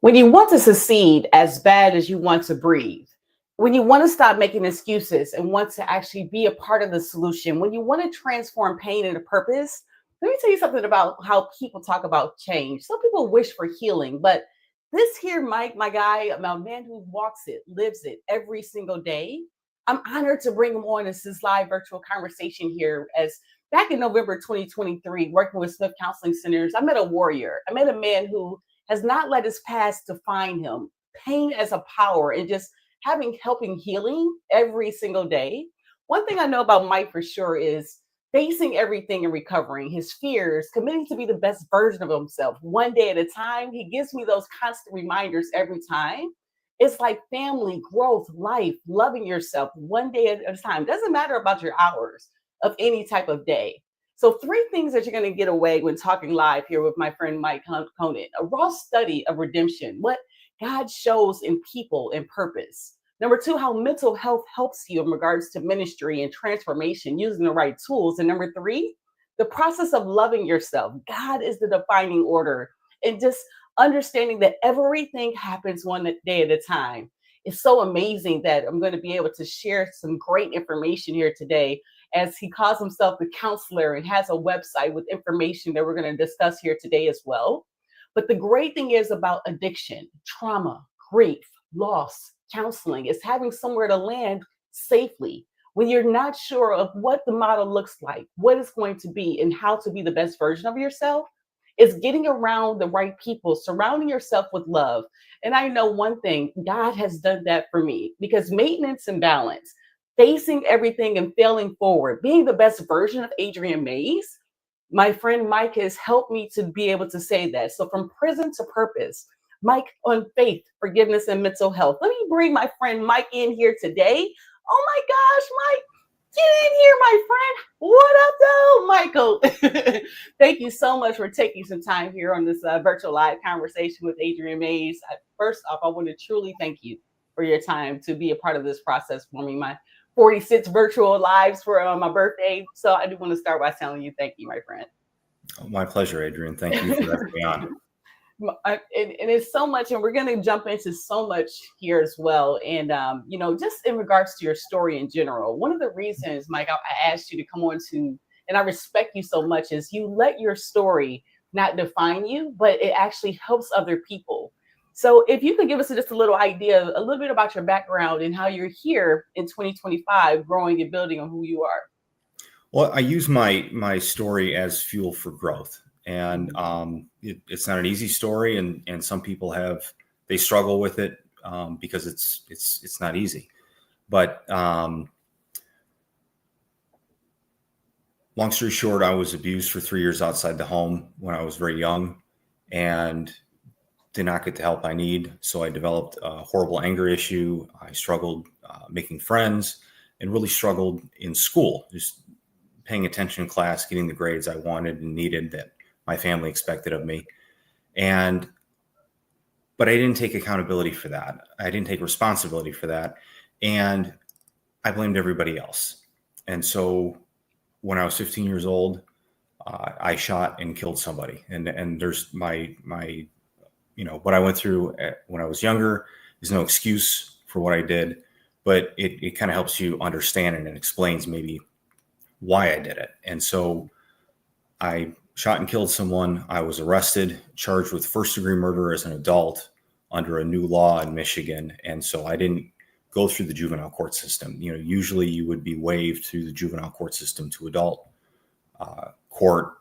When you want to succeed as bad as you want to breathe, when you want to stop making excuses and want to actually be a part of the solution, when you want to transform pain into purpose, let me tell you something about how people talk about change. Some people wish for healing, but this here, Mike, my guy, my man who walks it, lives it every single day. I'm honored to bring him on this live virtual conversation here. As back in November 2023, working with Smith Counseling Centers, I met a warrior. I met a man who has not let his past define him. Pain as a power and just having helping healing every single day. One thing I know about Mike for sure is facing everything and recovering his fears, committing to be the best version of himself one day at a time. He gives me those constant reminders every time. It's like family, growth, life, loving yourself one day at a time. Doesn't matter about your hours of any type of day. So, three things that you're going to get away when talking live here with my friend Mike Conat: a raw study of redemption, what God shows in people and purpose. Number two, how mental health helps you in regards to ministry and transformation using the right tools. And number three, the process of loving yourself. God is the defining order, and just understanding that everything happens one day at a time. It's so amazing that I'm going to be able to share some great information here today, as he calls himself the counselor and has a website with information that we're going to discuss here today as well. But the great thing is about addiction, trauma, grief, loss, counseling is having somewhere to land safely when you're not sure of what the model looks like, what it's going to be, and how to be the best version of yourself. Is getting around the right people, surrounding yourself with love. And I know one thing, God has done that for me, because maintenance and balance, facing everything and failing forward, being the best version of Adrienne Mays, my friend Mike has helped me to be able to say that. So from prison to purpose, Mike on faith, forgiveness, and mental health. Let me bring my friend Mike in here today. Oh my gosh, Mike, get in here, my friend. What up, though, Michael? Thank you so much for taking some time here on this virtual live conversation with Adrienne Mays. First off, I want to truly thank you for your time to be a part of this process for me. My 46 virtual lives for my birthday. So I do want to start by telling you thank you, my friend. Oh, my pleasure, Adrienne. Thank you for having me on. And it's so much, and we're going to jump into so much here as well. And just in regards to your story in general, one of the reasons, Mike, I asked you to come on to, and I respect you so much, is you let your story not define you, but it actually helps other people. So if you could give us just a little idea, a little bit about your background and how you're here in 2025, growing and building on who you are. Well, I use my story as fuel for growth. And it's not an easy story, and some people they struggle with it because it's not easy. But long story short, I was abused for 3 years outside the home when I was very young, and did not get the help I need. So I developed a horrible anger issue. I struggled making friends, and really struggled in school, just paying attention in class, getting the grades I wanted and needed that my family expected of me. But I didn't take accountability for that. I didn't take responsibility for that. And I blamed everybody else. And so when I was 15 years old, I shot and killed somebody. And there's my what I went through when I was younger is no excuse for what I did, but it kind of helps you understand it and explains maybe why I did it. And so I shot and killed someone. I was arrested, charged with first-degree murder as an adult under a new law in Michigan. And so I didn't go through the juvenile court system. Usually you would be waived through the juvenile court system to adult court,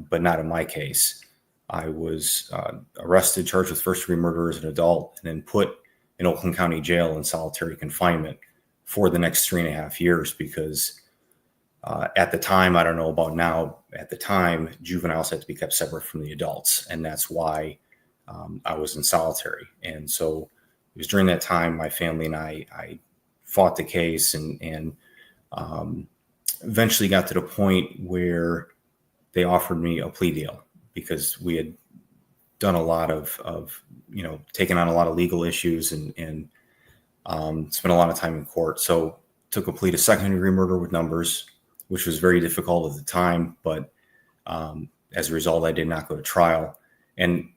but not in my case. I was arrested, charged with first-degree murder as an adult, and then put in Oakland County Jail in solitary confinement for the next 3.5 years because at the time, I don't know about now, at the time, juveniles had to be kept separate from the adults. And that's why I was in solitary. And so it was during that time, my family and I fought the case and eventually got to the point where they offered me a plea deal because we had done a lot of taken on a lot of legal issues and spent a lot of time in court. So took a plea to second-degree murder with numbers, which was very difficult at the time. But as a result, I did not go to trial. And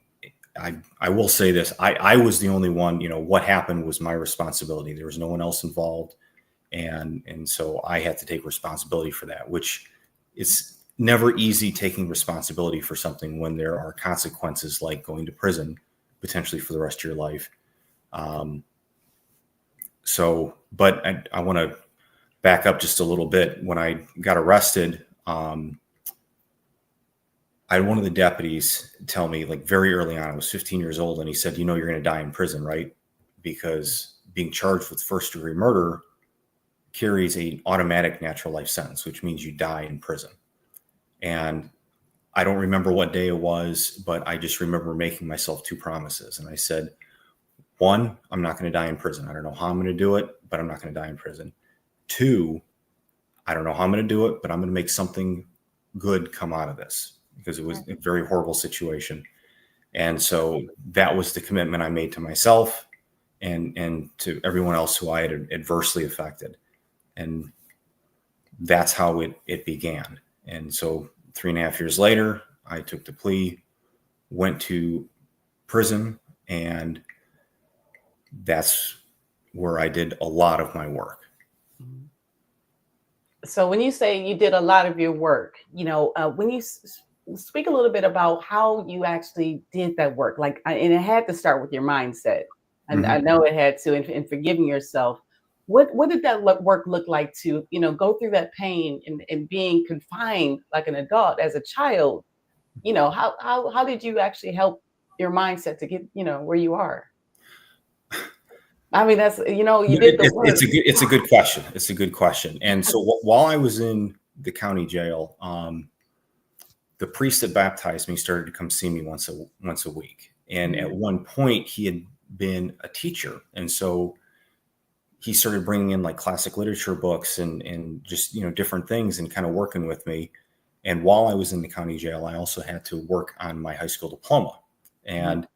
I will say this, I was the only one, what happened was my responsibility. There was no one else involved. And so I had to take responsibility for that, which it's never easy taking responsibility for something when there are consequences like going to prison potentially for the rest of your life. But I want to back up just a little bit. When I got arrested, I had one of the deputies tell me, like, very early on, I was 15 years old, and he said, you're going to die in prison, right? Because being charged with first-degree murder carries an automatic natural life sentence, which means you die in prison. And I don't remember what day it was, but I just remember making myself two promises. And I said, one, I'm not going to die in prison. I don't know how I'm going to do it, but I'm not going to die in prison. Two, I don't know how I'm going to do it, but I'm going to make something good come out of this, because it was a very horrible situation. And so that was the commitment I made to myself and to everyone else who I had adversely affected. And that's how it began. And so 3.5 years later, I took the plea, went to prison, and that's where I did a lot of my work. So when you say you did a lot of your work, when you speak a little bit about how you actually did that work, and it had to start with your mindset. And I know it had to, in forgiving yourself. What did that work look like to, go through that pain and being confined like an adult as a child? How did you actually help your mindset to get, where you are? I mean, that's, you did the work. It's a good question. It's a good question. And so while I was in the county jail, the priest that baptized me started to come see me once a week. And at one point he had been a teacher. And so he started bringing in like classic literature books and just, different things and kind of working with me. And while I was in the county jail, I also had to work on my high school diploma. And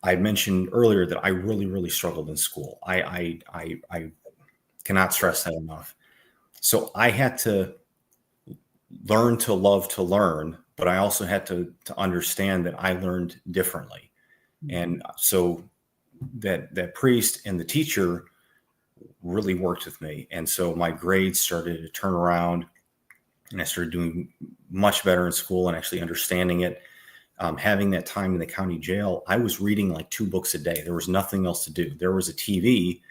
I mentioned earlier that I really, really struggled in school. I cannot stress that enough. So I had to learn to love to learn, but I also had to understand that I learned differently. And so that priest and the teacher really worked with me. And so my grades started to turn around, and I started doing much better in school and actually understanding it. Having that time in the county jail, I was reading like 2 books a day. There was nothing else to do. There was a TV,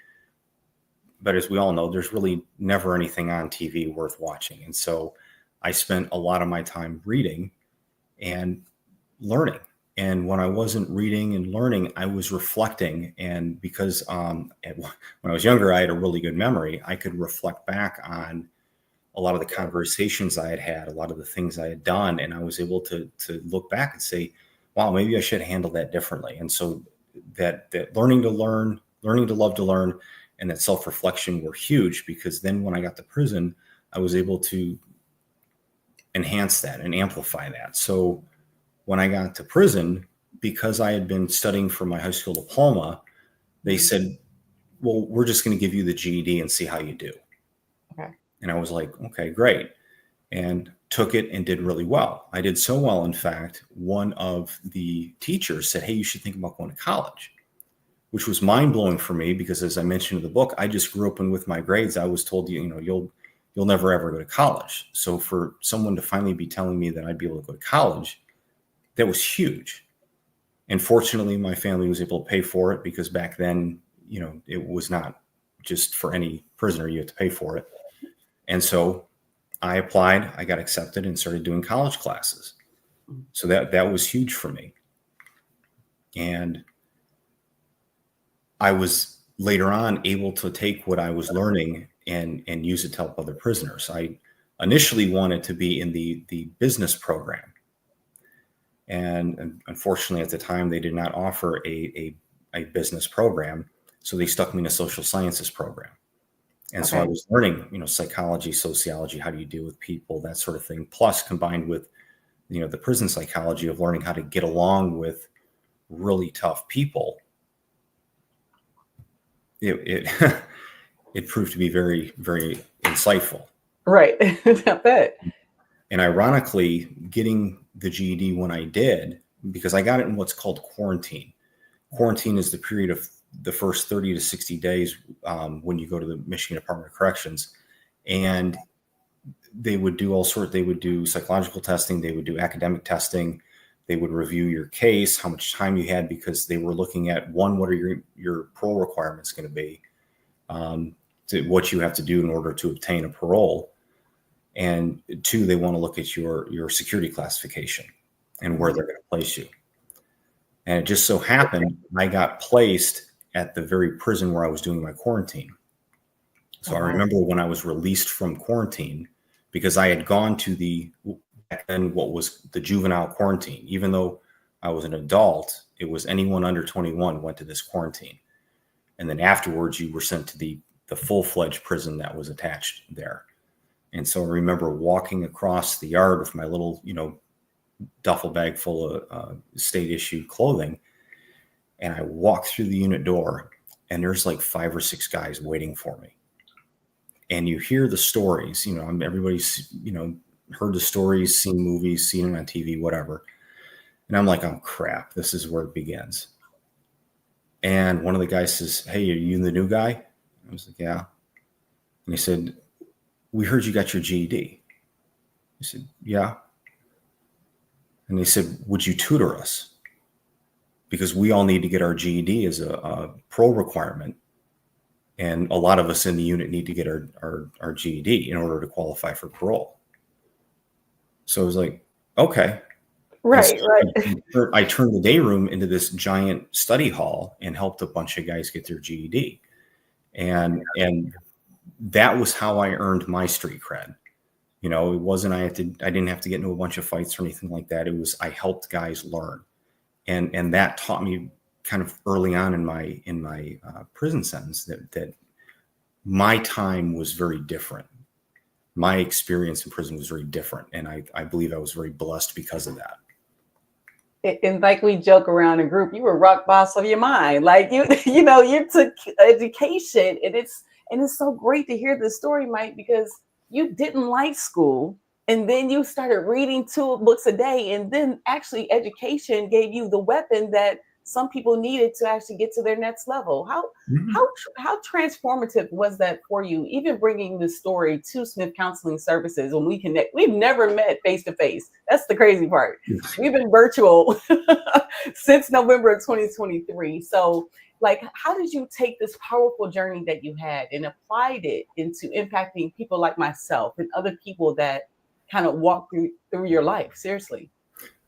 but as we all know, there's really never anything on TV worth watching. And so I spent a lot of my time reading and learning. And when I wasn't reading and learning, I was reflecting. And because when I was younger, I had a really good memory, I could reflect back on a lot of the conversations I had had, a lot of the things I had done. And I was able to look back and say, wow, maybe I should handle that differently. And so that learning to learn, learning to love to learn, and that self-reflection were huge, because then when I got to prison, I was able to enhance that and amplify that. So when I got to prison, because I had been studying for my high school diploma, they said, well, we're just going to give you the GED and see how you do. Okay. And I was like, okay, great. And took it and did really well. I did so well, in fact, one of the teachers said, hey, you should think about going to college, which was mind-blowing for me, because as I mentioned in the book, I just grew up and with my grades, I was told, you'll never ever go to college. So for someone to finally be telling me that I'd be able to go to college, that was huge. And fortunately, my family was able to pay for it, because back then, it was not just for any prisoner, you had to pay for it. And so I applied, I got accepted, and started doing college classes. So that was huge for me. And I was later on able to take what I was learning and use it to help other prisoners. I initially wanted to be in the business program. And unfortunately, at the time, they did not offer a business program. So they stuck me in a social sciences program. And so I was learning, psychology, sociology, how do you deal with people, that sort of thing. Plus, combined with, the prison psychology of learning how to get along with really tough people. It proved to be very, very insightful. Right. I bet. And ironically, getting the GED when I did because I got it in what's called quarantine. Quarantine is the period of the first 30 to 60 days when you go to the Michigan Department of Corrections. And they would do all sorts. They would do psychological testing. They would do academic testing. They would review your case, how much time you had, because they were looking at, one, what are your parole requirements going to be, what you have to do in order to obtain a parole. And two, they want to look at your security classification and where they're going to place you. And it just so happened I got placed at the very prison where I was doing my quarantine. So I remember when I was released from quarantine, because I had gone to back then what was the juvenile quarantine. Even though I was an adult, it was anyone under 21 went to this quarantine. And then afterwards you were sent to the full-fledged prison that was attached there. And so I remember walking across the yard with my little, duffel bag full of state issued clothing. And I walked through the unit door, and there's like 5 or 6 guys waiting for me. And you hear the stories, everybody's, heard the stories, seen movies, seen it on TV, whatever. And I'm like, oh crap, this is where it begins. And one of the guys says, hey, are you the new guy? I was like, yeah. And he said, we heard you got your GED. I said, yeah. And they said, would you tutor us? Because we all need to get our GED as a parole requirement. And a lot of us in the unit need to get our GED in order to qualify for parole. So I was like, okay. Right. I turned the day room into this giant study hall and helped a bunch of guys get their GED. And that was how I earned my street cred. It wasn't, I didn't have to get into a bunch of fights or anything like that. It was, I helped guys learn. And that taught me kind of early on in my prison sentence that my time was very different. My experience in prison was very different. And I believe I was very blessed because of that. And like we joke around in group, you were rock boss of your mind. Like you took education, and it's so great to hear this story, Mike, because you didn't like school. And then you started reading 2 books a day. And then actually education gave you the weapon that some people needed to actually get to their next level. How transformative was that for you, even bringing this story to Smith Counseling Services when we connect? We've never met face to face. That's the crazy part. We've been virtual since November of 2023. So how did you take this powerful journey that you had and applied it into impacting people like myself and other people that kind of walk through your life? Seriously.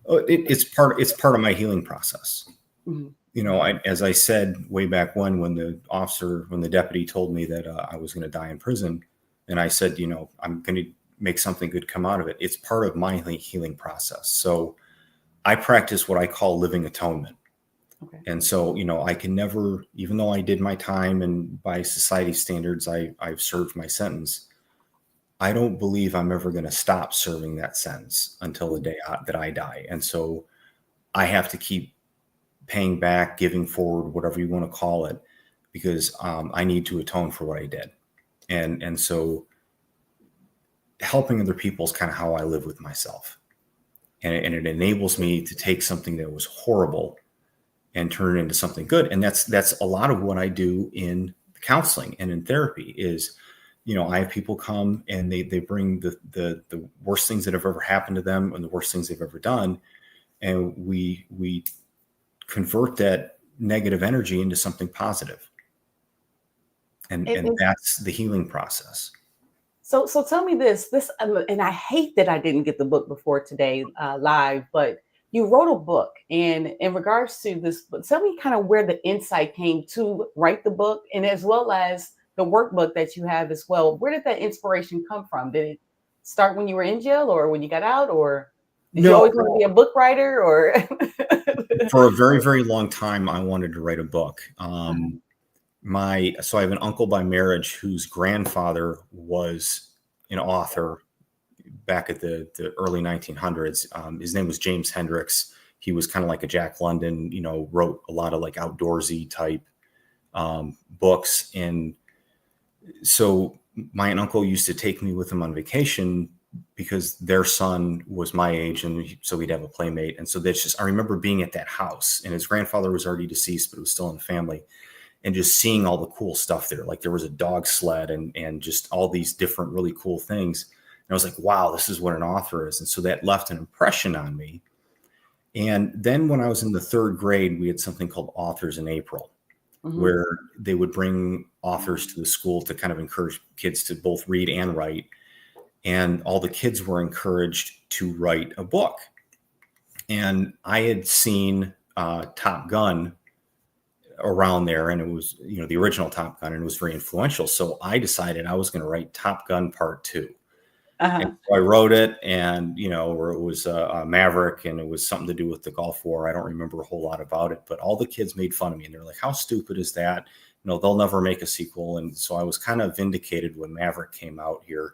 It's part of my healing process. Mm-hmm. As I said way back when the deputy told me that I was going to die in prison, and I said, I'm going to make something good come out of it. It's part of my healing process. So I practice what I call living atonement. Okay. And so, I can never, even though I did my time and by society standards, I've served my sentence. I don't believe I'm ever going to stop serving that sentence until the day that I die. And so I have to keep paying back, giving forward, whatever you want to call it, because I need to atone for what I did. And so helping other people is kind of how I live with myself. And it enables me to take something that was horrible and turn it into something good. And that's a lot of what I do in counseling and in therapy is, I have people come and they bring the worst things that have ever happened to them and the worst things they've ever done. And we convert that negative energy into something positive. And that's the healing process. So tell me this, and I hate that I didn't get the book before today live, but you wrote a book, and in regards to this book, tell me kind of where the insight came to write the book, and as well as the workbook that you have as well. Where did that inspiration come from? Did it start when you were in jail, or when you got out, or did you always want to be a book writer? Or for a very, very long time, I wanted to write a book. So I have an uncle by marriage whose grandfather was an author back at the early 1900s. His name was James Hendricks. He was kind of like a Jack London, wrote a lot of like outdoorsy type books. And so my uncle used to take me with him on vacation because their son was my age, and so we'd have a playmate. And so that's just, I remember being at that house, and his grandfather was already deceased, but it was still in the family, and just seeing all the cool stuff there. Like there was a dog sled and just all these different really cool things. And I was like, wow, this is what an author is. And so that left an impression on me. And then when I was in the third grade, we had something called Authors in April, where they would bring authors to the school to kind of encourage kids to both read and write. And all the kids were encouraged to write a book. And I had seen Top Gun around there, and it was, the original Top Gun, and it was very influential. So I decided I was going to write Top Gun Part 2. And so I wrote it, and where it was a Maverick, and it was something to do with the Gulf War. I don't remember a whole lot about it, but all the kids made fun of me, and they're like, "How stupid is that? They'll never make a sequel." And so I was kind of vindicated when Maverick came out here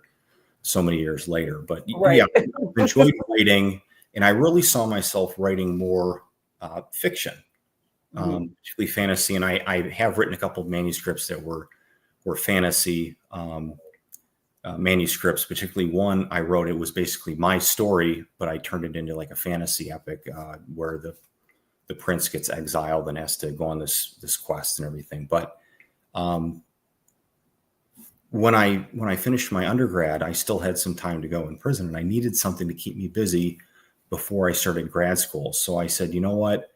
so many years later. But yeah, I enjoyed writing, and I really saw myself writing more fiction, particularly fantasy. And I have written a couple of manuscripts that were fantasy manuscripts, particularly one I wrote. It was basically my story, but I turned it into like a fantasy epic where the prince gets exiled and has to go on this quest and everything. But when I finished my undergrad, I still had some time to go in prison, and I needed something to keep me busy before I started grad school. So I said, you know what?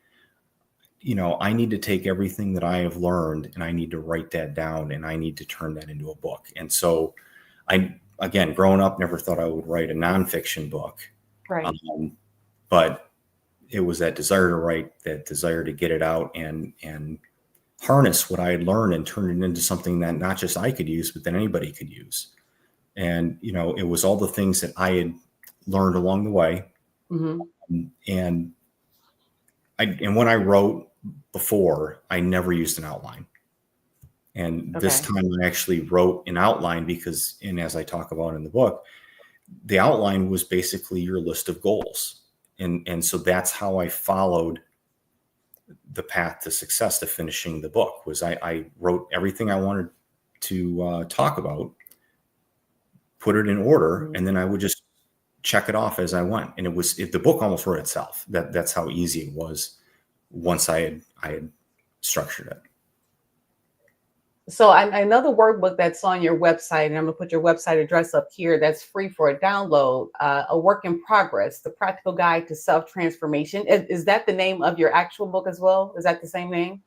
I need to take everything that I have learned, and I need to write that down, and I need to turn that into a book. And so again, growing up, never thought I would write a nonfiction book. Right. But it was that desire to write, that desire to get it out and harness what I had learned and turn it into something that not just I could use, but that anybody could use. And, it was all the things that I had learned along the way. And when I wrote before, I never used an outline. And this time I actually wrote an outline because, and as I talk about in the book, the outline was basically your list of goals. And so that's how I followed the path to success, to finishing the book. Was I wrote everything I wanted to talk about, put it in order, and then I would just check it off as I went. And the book almost wrote itself. That's how easy it was once I had structured it. So I know the workbook that's on your website, and I'm gonna put your website address up here. That's free for a download. A Work in Progress: The Practical Guide to Self-Transformation. Is that the name of your actual book as well? Is that the same name?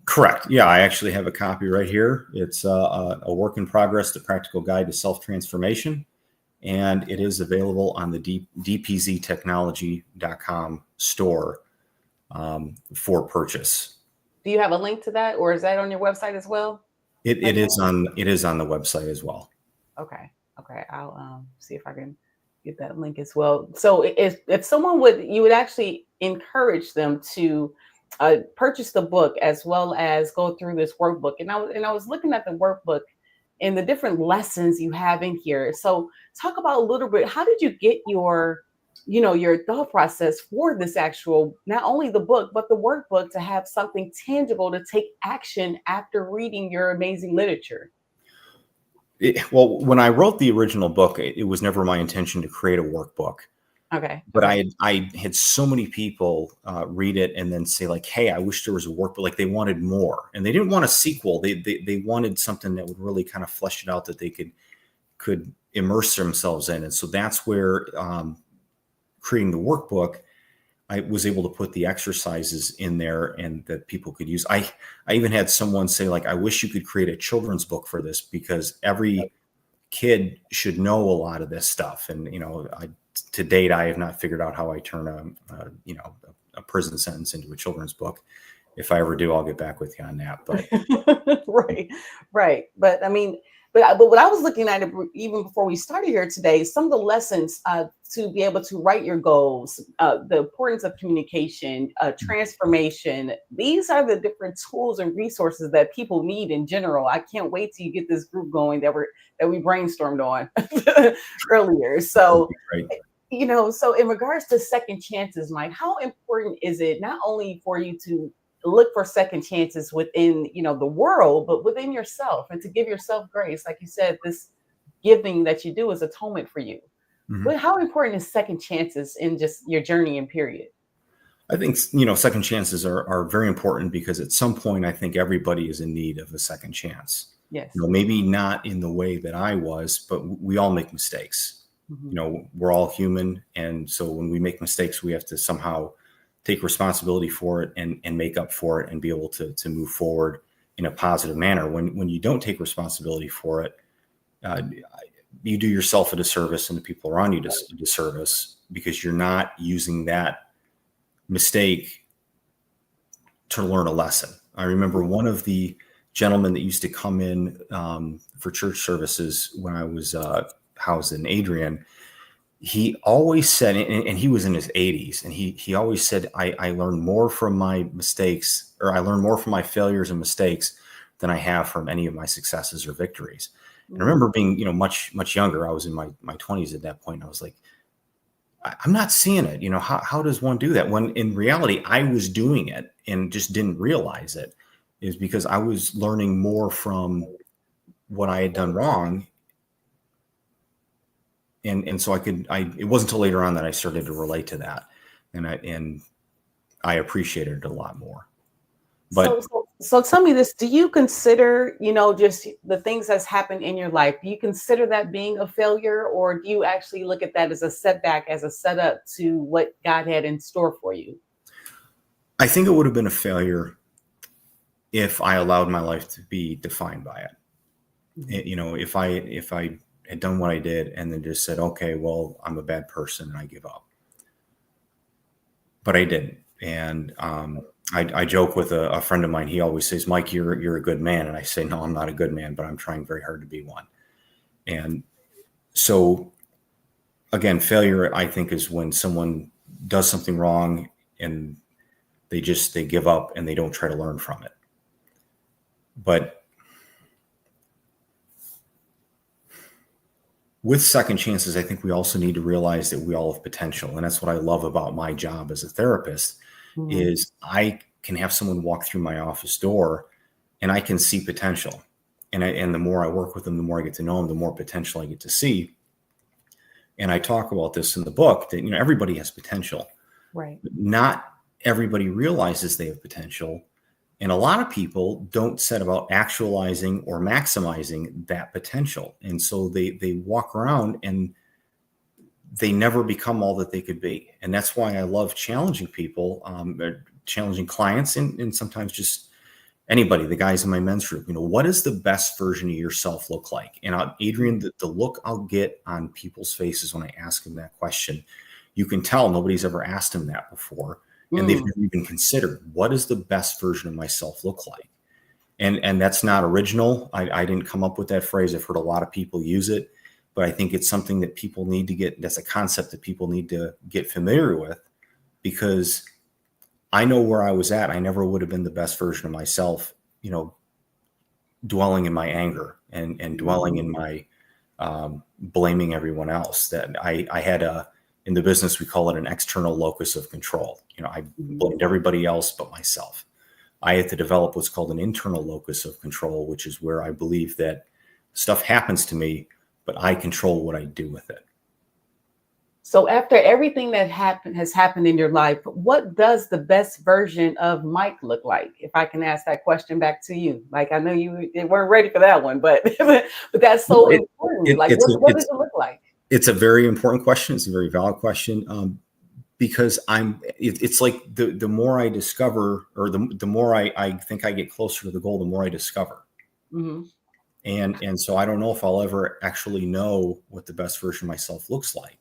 Correct. Yeah, I actually have a copy right here. It's a Work in Progress: The Practical Guide to Self-Transformation, and it is available on the dpztechnology.com store for purchase. Do you have a link to that, or is that on your website as well? It is on the website as well. Okay. I'll see if I can get that link as well. So if someone you would actually encourage them to purchase the book as well as go through this workbook. And I was looking at the workbook and the different lessons you have in here. So talk about a little bit, how did you get your thought process for this actual, not only the book, but the workbook, to have something tangible to take action after reading your amazing literature? Well, when I wrote the original book, it was never my intention to create a workbook. Okay. But I had so many people read it and then say like, hey, I wish there was a workbook. Like they wanted more, and they didn't want a sequel. They wanted something that would really kind of flesh it out, that they could immerse themselves in. And so that's where creating the workbook, I was able to put the exercises in there and that people could use. I even had someone say like, I wish you could create a children's book for this, because every kid should know a lot of this stuff. And, to date, I have not figured out how I turn a prison sentence into a children's book. If I ever do, I'll get back with you on that. But right. But I mean, but what I was looking at, even before we started here today, some of the lessons to be able to write your goals, the importance of communication, transformation. These are the different tools and resources that people need in general. I can't wait till you get this group going that we brainstormed on earlier. So, so in regards to second chances, Mike, how important is it not only for you to look for second chances within, the world, but within yourself, and to give yourself grace? Like you said, this giving that you do is atonement for you. Mhm. How important is second chances in just your journey and period? I think, second chances are very important because at some point, I think everybody is in need of a second chance. Yes. Maybe not in the way that I was, but we all make mistakes. Mhm. We're all human. And so when we make mistakes, we have to somehow take responsibility for it and make up for it and be able to move forward in a positive manner. When you don't take responsibility for it, uh, you do yourself a disservice and the people around you a disservice because you're not using that mistake to learn a lesson. I remember one of the gentlemen that used to come in for church services when I was housed in Adrian. He always said, and he was in his 80s, and he always said, I learned more from my mistakes, or I learned more from my failures and mistakes than I have from any of my successes or victories. And I remember being, much younger. I was in my 20s at that point. And I was like, I'm not seeing it. How does one do that? When in reality, I was doing it and just didn't realize it, is because I was learning more from what I had done wrong. And so it wasn't until later on that I started to relate to that. And I appreciated it a lot more. So, But so, so tell me this: do you consider, just the things that's happened in your life? Do you consider that being a failure, or do you actually look at that as a setback, as a setup to what God had in store for you? I think it would have been a failure if I allowed my life to be defined by it. Mhm. If I had done what I did and then just said, okay, well, I'm a bad person and I give up. But I didn't. And I joke with a friend of mine. He always says, Mike, you're a good man. And I say, no, I'm not a good man, but I'm trying very hard to be one. And so again, failure, I think, is when someone does something wrong and they give up and they don't try to learn from it. But with second chances, I think we also need to realize that we all have potential. And that's what I love about my job as a therapist Mhm. is I can have someone walk through my office door and I can see potential. And the more I work with them, the more I get to know them, the more potential I get to see. And I talk about this in the book that, everybody has potential. Right. Not everybody realizes they have potential. And a lot of people don't set about actualizing or maximizing that potential. And so they walk around and they never become all that they could be. And that's why I love challenging people, challenging clients, and sometimes just anybody, the guys in my men's group. What does the best version of yourself look like? And Adrian, the look I'll get on people's faces when I ask them that question, you can tell nobody's ever asked them that before. And they've Mm. never even considered, what does the best version of myself look like? And that's not original. I didn't come up with that phrase. I've heard a lot of people use it, but I think it's something that people need to that's a concept that people need to get familiar with, because I know where I was at. I never would have been the best version of myself, dwelling in my anger and dwelling in my blaming everyone else. That I had in the business, we call it an external locus of control. I Mhm. blamed everybody else but myself. I had to develop what's called an internal locus of control, which is where I believe that stuff happens to me, but I control what I do with it. So after everything that has happened in your life, what does the best version of Mike look like? If I can ask that question back to you, like I know you weren't ready for that one, but but that's No, so important. Like what does it look like? it's a very important question. It's a very valid question, because it's like the more I discover, or the more I think I get closer to the goal, the more I discover. Hmm. And so I don't know if I'll ever actually know what the best version of myself looks like.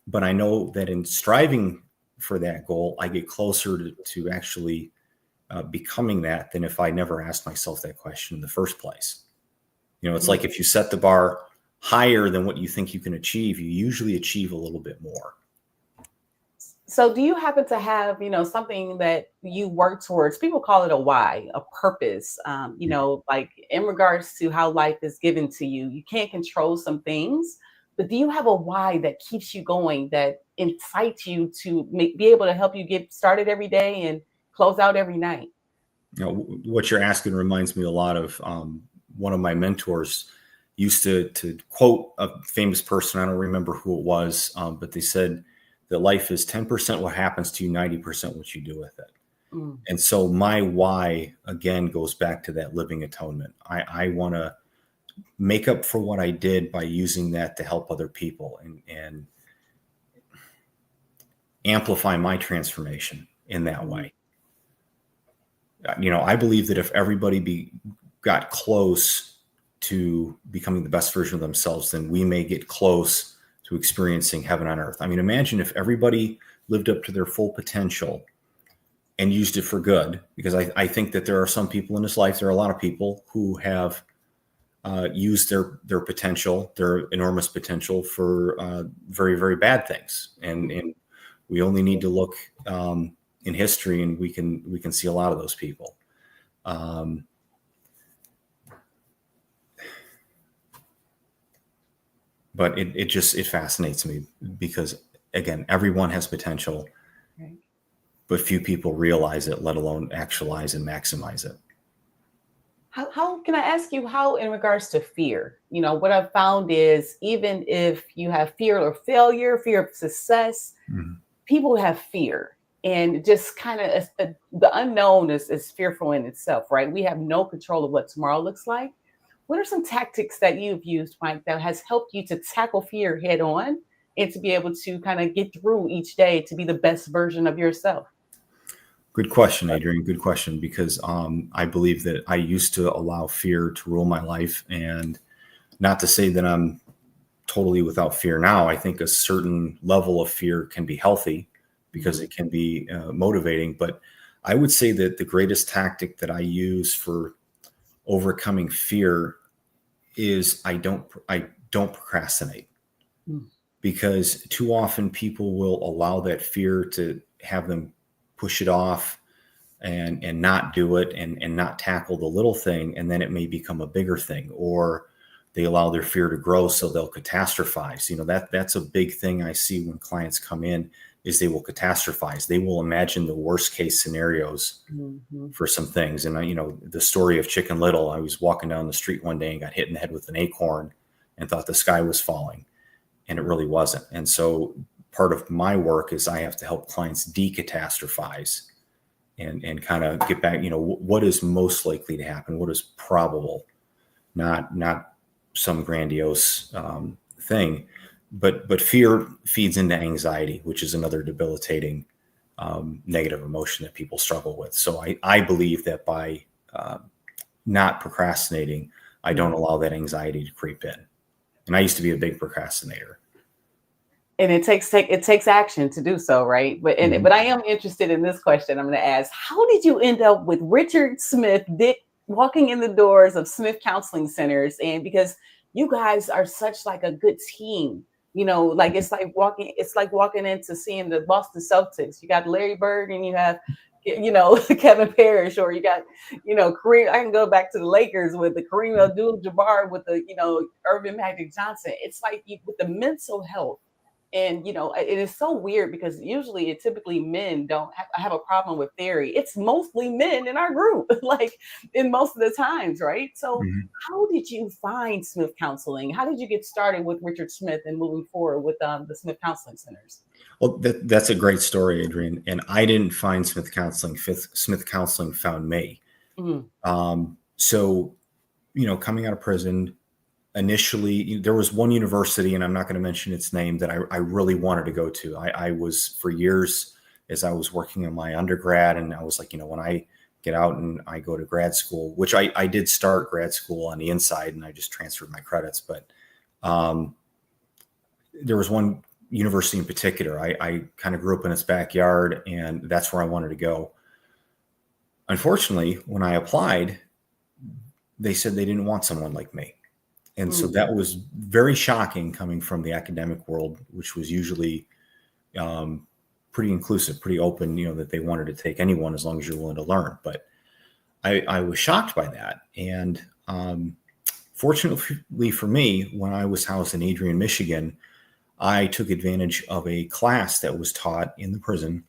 But I know that in striving for that goal, I get closer to actually becoming that than if I never asked myself that question in the first place. It's like if you set the bar higher than what you think you can achieve, you usually achieve a little bit more. So do you happen to have, something that you work towards? People call it a why, a purpose. Like in regards to how life is given to you, you can't control some things, but do you have a why that keeps you going, that incites you to be able to help you get started every day and close out every night? What you're asking reminds me a lot of one of my mentors. used to quote a famous person. I don't remember who it was, but they said that life is 10% what happens to you, 90% what you do with it. Mm. And so my why, again, goes back to that living atonement. I want to make up for what I did by using that to help other people and amplify my transformation in that way. I believe that if everybody got close to becoming the best version of themselves, then we may get close to experiencing heaven on earth. I mean, imagine if everybody lived up to their full potential and used it for good, because I think that there are some people in this life, there are a lot of people who have used their potential, their enormous potential for very, very bad things. And we only need to look in history and we can see a lot of those people. But it fascinates me because, again, everyone has potential, Right. but few people realize it, let alone actualize and maximize it. How can I ask you, how in regards to fear? What I've found is even if you have fear of failure, fear of success, Mhm. people have fear. And just kind of the unknown is fearful in itself, right? We have no control of what tomorrow looks like. What are some tactics that you've used, Mike, that has helped you to tackle fear head on and to be able to kind of get through each day to be the best version of yourself? Good question, Adrian. Good question, because I believe that I used to allow fear to rule my life, and not to say that I'm totally without fear now. I think a certain level of fear can be healthy because it can be motivating. But I would say that the greatest tactic that I use for overcoming fear is I don't procrastinate, Mm. because too often people will allow that fear to have them push it off and not do it and not tackle the little thing, and then it may become a bigger thing, or they allow their fear to grow so they'll catastrophize. That's a big thing I see when clients come in, is they will catastrophize. They will imagine the worst case scenarios Mhm. for some things. And the story of Chicken Little, I was walking down the street one day and got hit in the head with an acorn and thought the sky was falling, and it really wasn't. And so part of my work is I have to help clients decatastrophize and kind of get back, what is most likely to happen, what is probable, not some grandiose thing, but fear feeds into anxiety, which is another debilitating negative emotion that people struggle with. So I believe that by not procrastinating, I don't allow that anxiety to creep in. And I used to be a big procrastinator. And it takes action to do so, right? But I am interested in this question. I'm going to ask: how did you end up with Richard Smith walking in the doors of Smith Counseling Centers? And because you guys are such like a good team, like it's like walking into seeing the Boston Celtics. You got Larry Bird and you have Kevin Parrish, or you got Kareem. I can go back to the Lakers with the Kareem Abdul-Jabbar, with the Irvin Magic Johnson. It's like with the mental health. And it is so weird because usually typically men don't have a problem with theory. It's mostly men in our group, like in most of the times, right? So Mhm. how did you find Smith Counseling? How did you get started with Richard Smith and moving forward with the Smith Counseling Centers? Well, that's a great story, Adrian. And I didn't find Smith Counseling. Smith Counseling found me. Mm. So, coming out of prison, initially, there was one university, and I'm not going to mention its name, that I really wanted to go to. I was, for years, as I was working in my undergrad, and I was like, when I get out and I go to grad school, which I did start grad school on the inside, and I just transferred my credits. But there was one university in particular. I kind of grew up in its backyard, and that's where I wanted to go. Unfortunately, when I applied, they said they didn't want someone like me. And so Mm. that was very shocking, coming from the academic world, which was usually pretty inclusive, pretty open, that they wanted to take anyone as long as you're willing to learn. But I was shocked by that. And fortunately for me, when I was housed in Adrian, Michigan, I took advantage of a class that was taught in the prison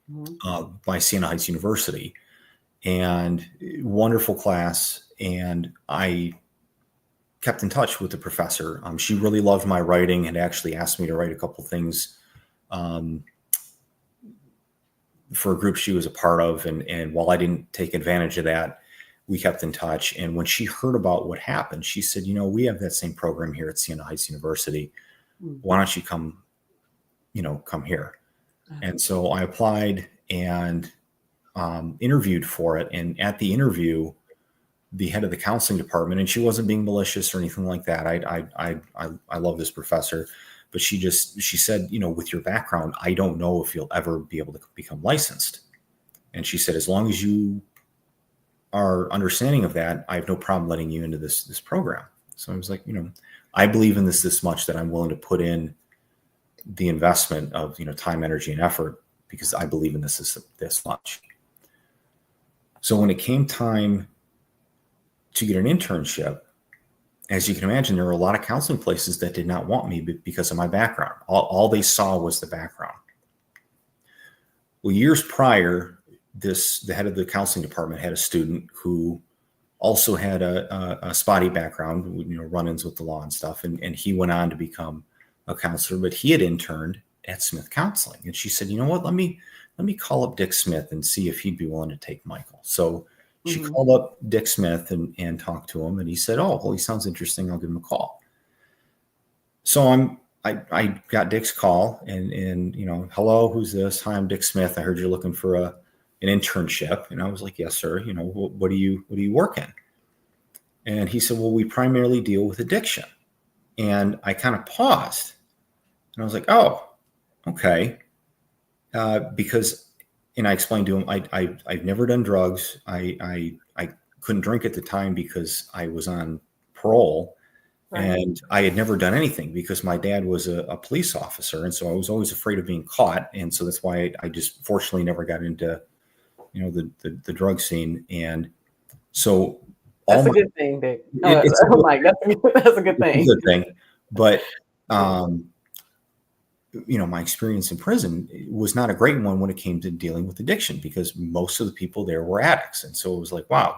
Mhm. by Siena Heights University, and wonderful class. And I kept in touch with the professor. She really loved my writing and actually asked me to write a couple things for a group she was a part of. And while I didn't take advantage of that, we kept in touch. And when she heard about what happened, she said, we have that same program here at Siena Heights University. Why don't you come here? And so I applied and interviewed for it. And at the interview, the head of the counseling department, and she wasn't being malicious or anything like that. I love this professor, but she said, with your background, I don't know if you'll ever be able to become licensed. And she said, as long as you are understanding of that, I have no problem letting you into this program. So I was like, I believe in this much that I'm willing to put in the investment of, time, energy, and effort because I believe in this much. So when it came time to get an internship, as you can imagine, there were a lot of counseling places that did not want me because of my background. All they saw was the background. Well, years prior, the head of the counseling department had a student who also had a spotty background, run-ins with the law and stuff. And he went on to become a counselor, but he had interned at Smith Counseling. And she said, you know what, let me call up Dick Smith and see if he'd be willing to take Michael. So she called up Dick Smith and talked to him. And he said, oh, well, he sounds interesting. I'll give him a call. So I got Dick's call and hello, who's this? Hi, I'm Dick Smith. I heard you're looking for an internship. And I was like, yes, sir. What do you work in? And he said, well, we primarily deal with addiction. And I kind of paused and I was like, oh, okay. And I explained to him, I've never done drugs. I couldn't drink at the time because I was on parole. Right. And I had never done anything because my dad was a police officer. And so I was always afraid of being caught. And so that's why I just fortunately never got into, the drug scene. And so that's a good thing, Dick. That's a good thing. It's a good thing. But, my experience in prison was not a great one when it came to dealing with addiction because most of the people there were addicts. And so it was like, wow,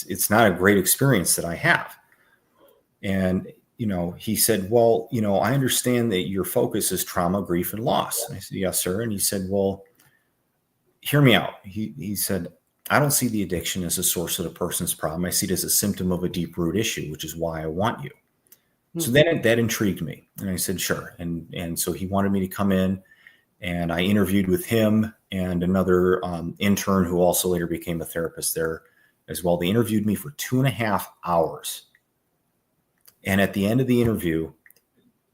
it's not a great experience that I have. And, he said, well, I understand that your focus is trauma, grief, and loss. And I said, yes, sir. And he said, well, hear me out. He said, I don't see the addiction as a source of the person's problem. I see it as a symptom of a deep root issue, which is why I want you. So then that intrigued me. And I said, sure. And so he wanted me to come in and I interviewed with him and another intern who also later became a therapist there as well. They interviewed me for 2.5 hours. And at the end of the interview,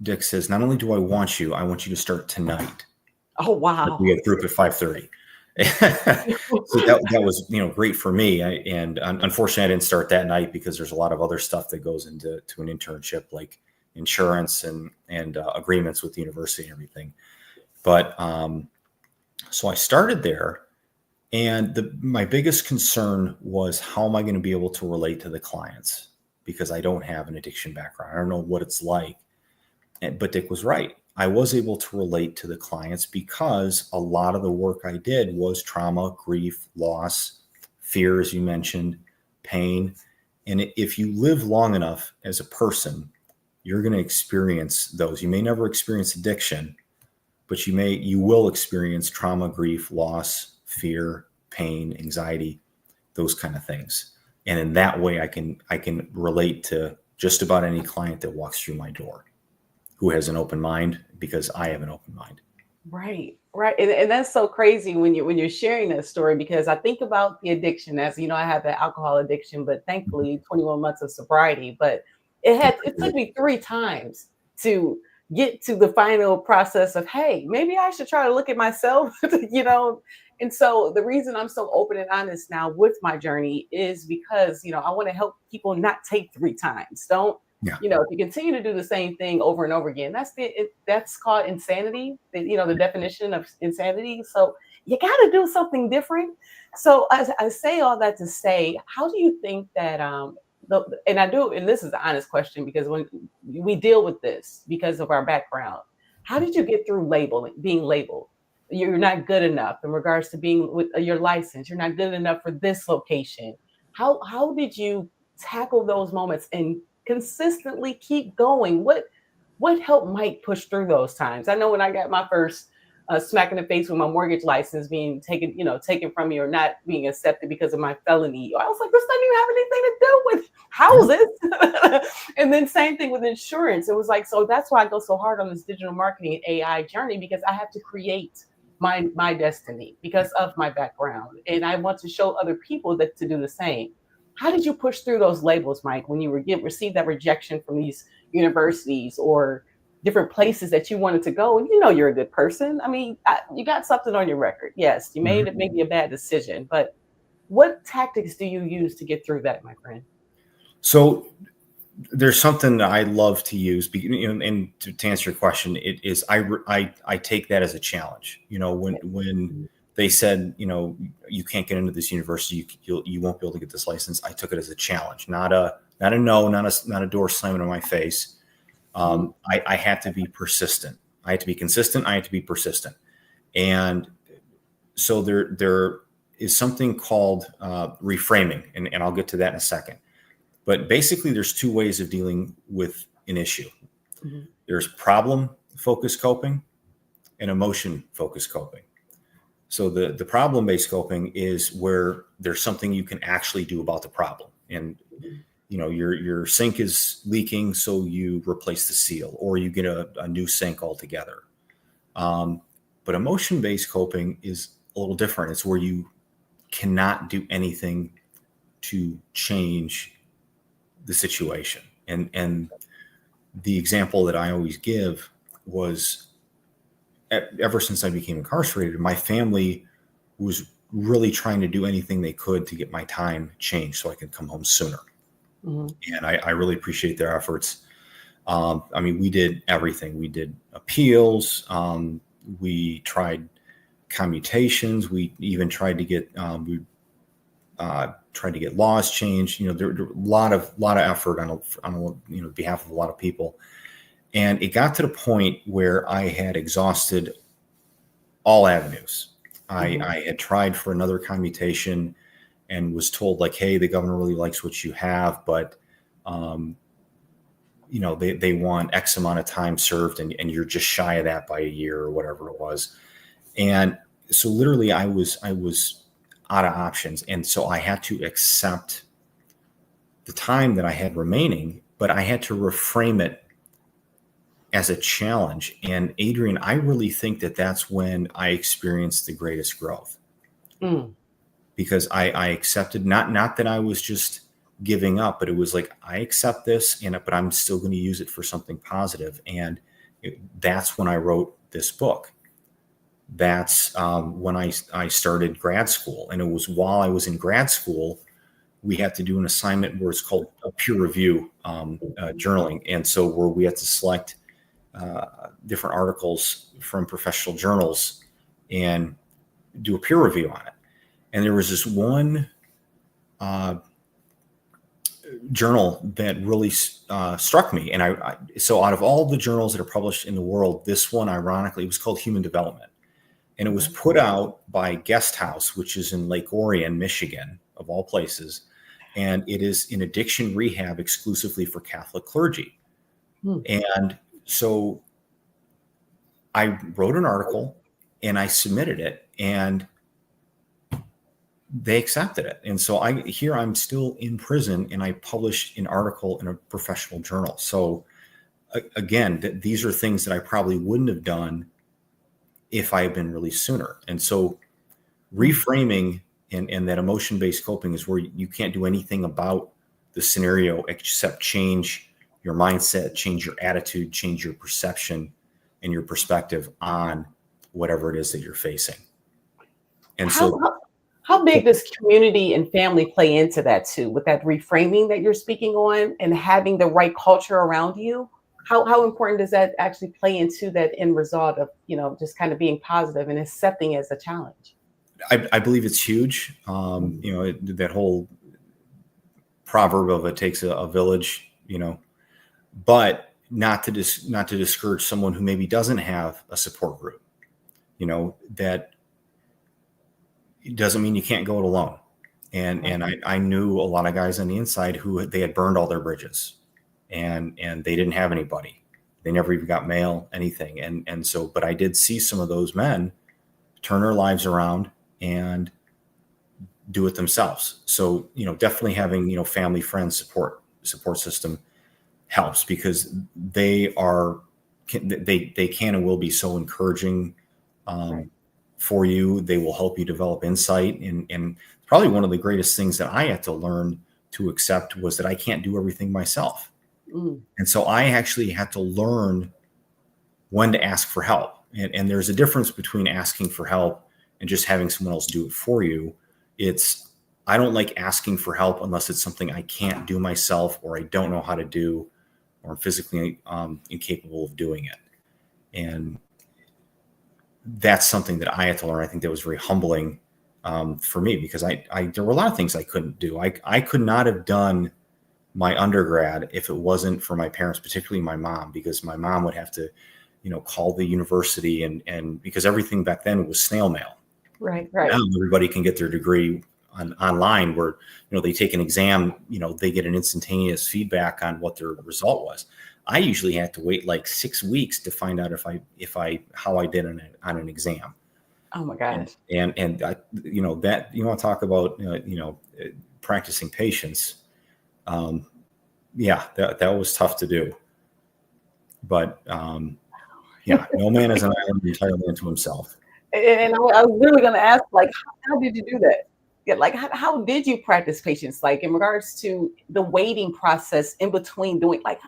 Dick says, not only do I want you to start tonight. Oh, wow. We had group at 5:30. So that was, great for me. And unfortunately I didn't start that night because there's a lot of other stuff that goes into an internship, like insurance and agreements with the university and everything. But, so I started there and my biggest concern was how am I going to be able to relate to the clients? Because I don't have an addiction background. I don't know what it's like. But Dick was right. I was able to relate to the clients because a lot of the work I did was trauma, grief, loss, fear, as you mentioned, pain. And if you live long enough as a person, you're going to experience those. You may never experience addiction, but you will experience trauma, grief, loss, fear, pain, anxiety, those kind of things. And in that way, I can relate to just about any client that walks through my door who has an open mind because I have an open mind. Right. And that's so crazy when you're sharing that story, because I think about the addiction as, I have that alcohol addiction, but thankfully 21 months of sobriety, but it took me 3 times to get to the final process of, hey, maybe I should try to look at myself, And so the reason I'm so open and honest now with my journey is because, I want to help people not take 3 times. If you continue to do the same thing over and over again, that's called insanity, the definition of insanity. So you got to do something different. So I say all that to say, how do you think that, and this is the honest question, because when we deal with this because of our background, how did you get through being labeled? You're not good enough in regards to being with your license. You're not good enough for this location. How did you tackle those moments and consistently keep going? What helped Mike push through those times? I know when I got my first smack in the face with my mortgage license being taken, taken from me or not being accepted because of my felony. I was like, this doesn't even have anything to do with houses. And then same thing with insurance. It was like, so that's why I go so hard on this digital marketing and AI journey, because I have to create my destiny because of my background. And I want to show other people that to do the same. How did you push through those labels, Mike, when you received that rejection from these universities or different places that you wanted to go, and you're a good person? I mean, you got something on your record. Yes, you made Mhm. it maybe a bad decision, but what tactics do you use to get through that, my friend? So there's something that I love to use, and to answer your question, it is I take that as a challenge. When Mhm. they said, you can't get into this university, you won't be able to get this license. I took it as a challenge, not a no, not a door slamming in my face. Mhm. I had to be persistent. I had to be consistent. I had to be persistent. And so there is something called reframing, and I'll get to that in a second. But basically, there's two ways of dealing with an issue. Mhm. There's problem focused coping and emotion focused coping. So the problem based coping is where there's something you can actually do about the problem. And Mhm. your sink is leaking, so you replace the seal, or you get a new sink altogether. Um, but emotion based coping is a little different. It's where you cannot do anything to change the situation. And the example that I always give was, ever since I became incarcerated, my family was really trying to do anything they could to get my time changed so I could come home sooner. Mhm. And I really appreciate their efforts. I mean, we did everything. We did appeals. We tried commutations. We even tried to get tried to get laws changed. There a lot of effort on behalf of a lot of people. And it got to the point where I had exhausted all avenues. Mhm. I had tried for another commutation and was told, like, hey, the governor really likes what you have, but um, they want X amount of time served, and you're just shy of that by a year or whatever it was. And so literally I was out of options. And so I had to accept the time that I had remaining, but I had to reframe it as a challenge. And Adrian, I really think that that's when I experienced the greatest growth, Mm. because I accepted, not that I was just giving up, but it was like, I accept this, but I'm still going to use it for something positive. And that's when I wrote this book. That's when I started grad school. And it was while I was in grad school, we had to do an assignment where it's called a peer review journaling. And so where we had to select different articles from professional journals and do a peer review on it. And there was this one uh, journal that really struck me. And so out of all the journals that are published in the world, this one, ironically, it was called Human Development. And it was Okay. put out by Guest House, which is in Lake Orion, Michigan, of all places. And it is in addiction rehab exclusively for Catholic clergy. Mm. And so I wrote an article and I submitted it, and they accepted it. And so I'm still in prison, and I published an article in a professional journal. So again, these are things that I probably wouldn't have done if I had been released sooner. And so Mm. reframing and that emotion-based coping is where you can't do anything about the scenario except change your mindset, change your attitude, change your perception and your perspective on whatever it is that you're facing. And How, so how how big does community and family play into that too, with that reframing that you're speaking on and having the right culture around you? How important does that actually play into that end result of just kind of being positive and accepting as a challenge? I believe it's huge. Mhm. That whole proverb of it takes a village, but not to discourage someone who maybe doesn't have a support group. That doesn't mean you can't go it alone. And I knew a lot of guys on the inside who they had burned all their bridges, and they didn't have anybody. They never even got mail, anything. And so, but I did see some of those men turn their lives around and do it themselves. So, definitely having, family, friends, support system helps, because they can and will be so encouraging for you. They will help you develop insight. And probably one of the greatest things that I had to learn to accept was that I can't do everything myself. And so I actually had to learn when to ask for help. And there's a difference between asking for help and just having someone else do it for you. I don't like asking for help unless it's something I can't do myself, or I don't know how to do, or I'm physically incapable of doing it. And that's something that I had to learn. I think that was very humbling for me, because there were a lot of things I couldn't do. I could not have done my undergrad if it wasn't for my parents, particularly my mom, because my mom would have to, call the university, and because everything back then was snail mail. Right. Now everybody can get their degree online, where, they take an exam, they get an instantaneous feedback on what their result was. I usually had to wait like 6 weeks to find out how I did on an exam. Oh my gosh. And I, that, you want to talk about, practicing patience. Yeah, that was tough to do. But yeah, no man is an island entirely unto himself. And I was literally going to ask, like, how did you do that? Yeah, like, how did you practice patience? Like, in regards to the waiting process in between doing, like,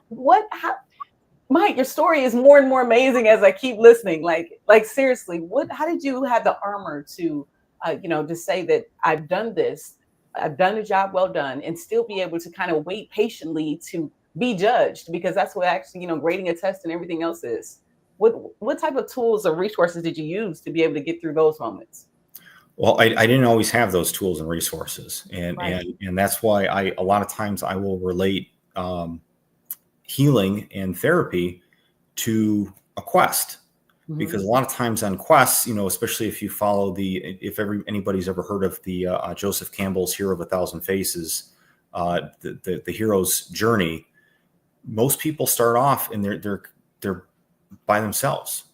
Mike, your story is more and more amazing as I keep listening. Like seriously, how did you have the armor to, to say that I've done this, I've done a job well done, and still be able to kind of wait patiently to be judged, because that's what actually, grading a test and everything else is. What type of tools or resources did you use to be able to get through those moments? Well, I didn't always have those tools and resources, and that's why a lot of times I will relate healing and therapy to a quest, because a lot of times on quests, especially if you follow anybody's ever heard of the Joseph Campbell's Hero of a Thousand Faces, the hero's journey, most people start off and they're by themselves.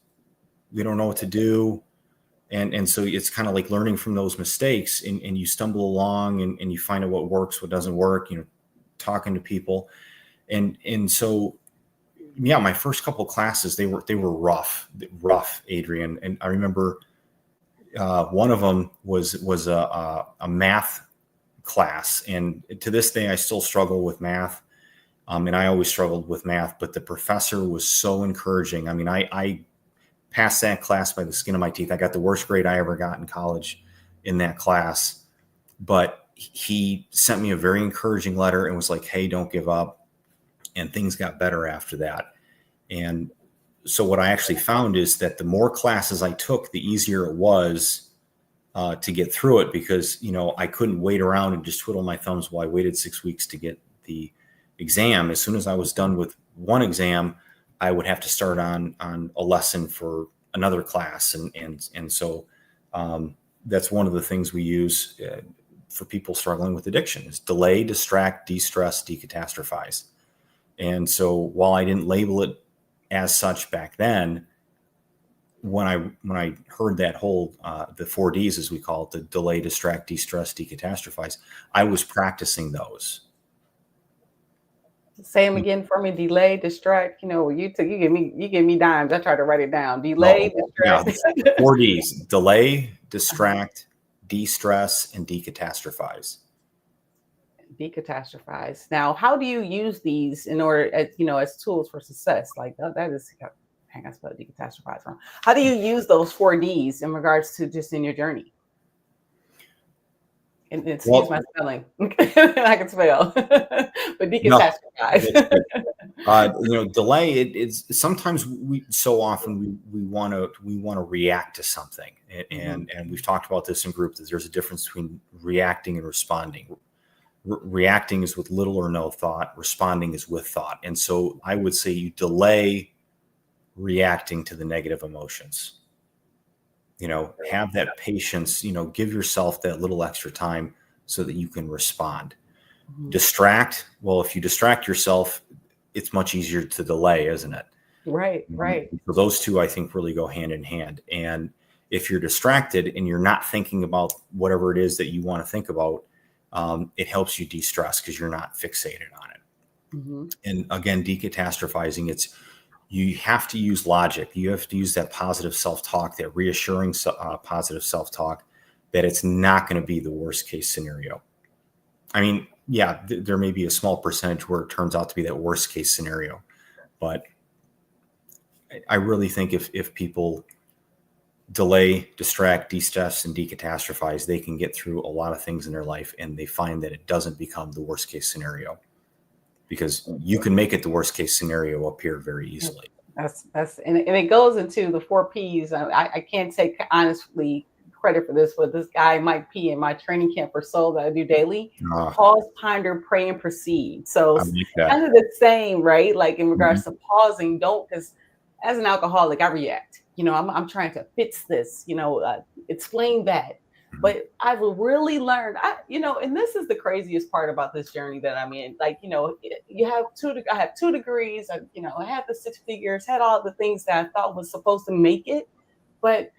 They don't know what to do. And so it's kind of like learning from those mistakes, and you stumble along and you find out what works, what doesn't work, talking to people. And so, yeah, my first couple of classes, they were rough, Adrian. And I remember one of them was a math class. And to this day, I still struggle with math. And I always struggled with math, but the professor was so encouraging. I mean, I passed that class by the skin of my teeth. I got the worst grade I ever got in college in that class, but he sent me a very encouraging letter and was like, "Hey, don't give up." And things got better after that. And so what I actually found is that the more classes I took, the easier it was to get through it, because, I couldn't wait around and just twiddle my thumbs while I waited 6 weeks to get the exam. As soon as I was done with one exam, I would have to start on a lesson for another class. And so that's one of the things we use for people struggling with addiction is delay, distract, de-stress, decatastrophize. And so while I didn't label it as such back then, when I heard that whole the 4 Ds, as we call it, the delay, distract, de-stress, decatastrophize, I was practicing those. Say them again for me. Delay, distract. You give me dimes. I try to write it down. Delay, distract. Yeah, 4 Ds: delay, distract, de-stress, and decatastrophize. Decatastrophize. Now, how do you use these in order, as tools for success? Like that is, hang on, I spelled decatastrophize wrong. How do you use those 4 Ds in regards to just in your journey? And excuse my spelling. I can spell, but decatastrophize. Delay. It's sometimes so often we want to react to something, and we've talked about this in group, that there's a difference between reacting and responding. Reacting is with little or no thought. Responding is with thought. And so I would say you delay reacting to the negative emotions. Have that patience, give yourself that little extra time so that you can respond. Mhm. Distract. Well, if you distract yourself, it's much easier to delay, isn't it? Right, right. So those two, I think, really go hand in hand. And if you're distracted and you're not thinking about whatever it is that you want to think about, it helps you de-stress because you're not fixated on it. Mhm. And again, decatastrophizing, you have to use logic. You have to use that positive self-talk, that reassuring positive self-talk, that it's not going to be the worst case scenario. I mean, yeah, there may be a small percentage where it turns out to be that worst case scenario, but I really think if people delay, distract, de-stress, and decatastrophize, they can get through a lot of things in their life, and they find that it doesn't become the worst case scenario, because you can make it the worst case scenario appear very easily. That's and it goes into the 4 P's. I can't take honestly credit for this, but this guy Mike P in my training camp for soul that I do daily, Uh, pause, ponder, pray, and proceed. So I like that. kind of the same, right? Like in Mhm. regards to pausing, don't, because as an alcoholic, I react. I'm trying to fix this, explain that. Mhm. But I've really learned, and this is the craziest part about this journey that I'm in. Like, I have 2 degrees, I had the 6 figures, had all the things that I thought was supposed to make it. But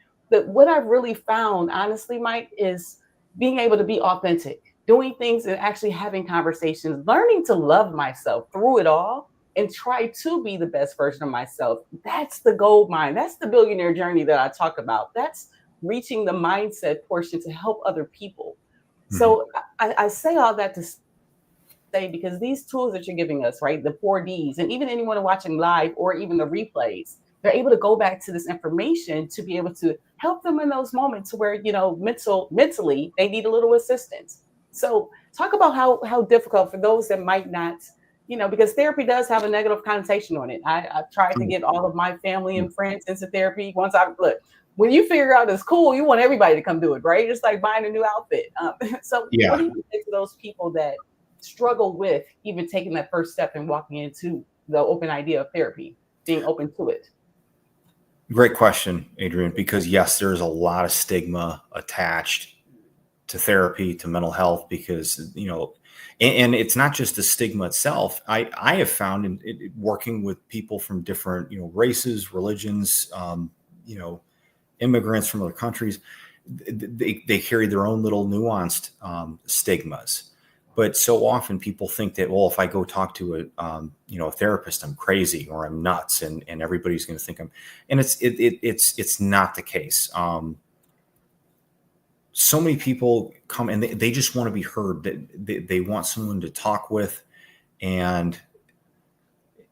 what I've really found, honestly, Mike, is being able to be authentic, doing things and actually having conversations, learning to love myself through it all and try to be the best version of myself. That's the gold mine. That's the billionaire journey that I talk about. That's reaching the mindset portion to help other people. Mhm. So I say all that to say, because these tools that you're giving us, right, the 4Ds, and even anyone watching live or even the replays, they're able to go back to this information to be able to help them in those moments where, mentally they need a little assistance. So talk about how difficult for those that might not, because therapy does have a negative connotation on it. I've tried to get all of my family and friends into therapy. Once I look, when you figure out it's cool, you want everybody to come do it, right? It's like buying a new outfit. So what Yeah, do you say to those people that struggle with even taking that first step and walking into the open idea of therapy, being open to it? great question, Adrian, because yes, there's a lot of stigma attached to therapy, to mental health, because, and it's not just the stigma itself. I have found in working with people from different, races, religions, immigrants from other countries, they carry their own little nuanced stigmas. But so often people think that, well, if I go talk to a therapist, I'm crazy or I'm nuts, and everybody's going to think I'm, and it's not the case. So many people come and they just want to be heard. That they want someone to talk with, and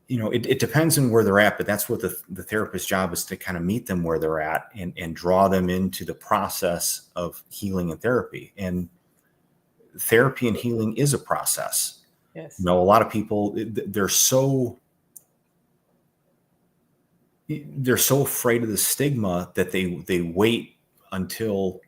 it depends on where they're at, but that's what the therapist's job is, to kind of meet them where they're at, and draw them into the process of healing and therapy. And therapy and healing is a process. Yes. A lot of people, they're so afraid of the stigma that they wait until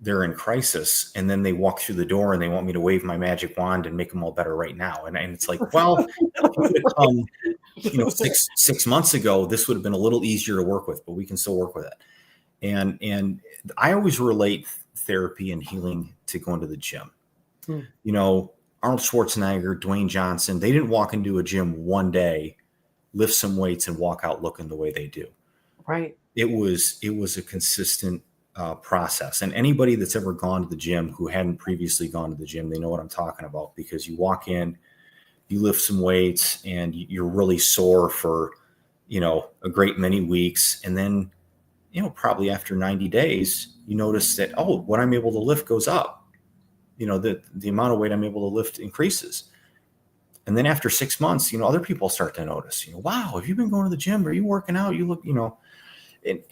they're in crisis, and then they walk through the door and they want me to wave my magic wand and make them all better right now. And it's like, well, if you would have come, 6 months ago, this would have been a little easier to work with, but we can still work with it. And I always relate therapy and healing to going to the gym. Mm. Arnold Schwarzenegger, Dwayne Johnson, they didn't walk into a gym one day, lift some weights, and walk out looking the way they do. Right. It was a consistent process. And anybody that's ever gone to the gym who hadn't previously gone to the gym, they know what I'm talking about, because you walk in, you lift some weights, and you're really sore for, a great many weeks. And then, probably after 90 days, you notice that, oh, what I'm able to lift goes up. The amount of weight I'm able to lift increases. And then after 6 months, other people start to notice, wow, have you been going to the gym? Are you working out? You look,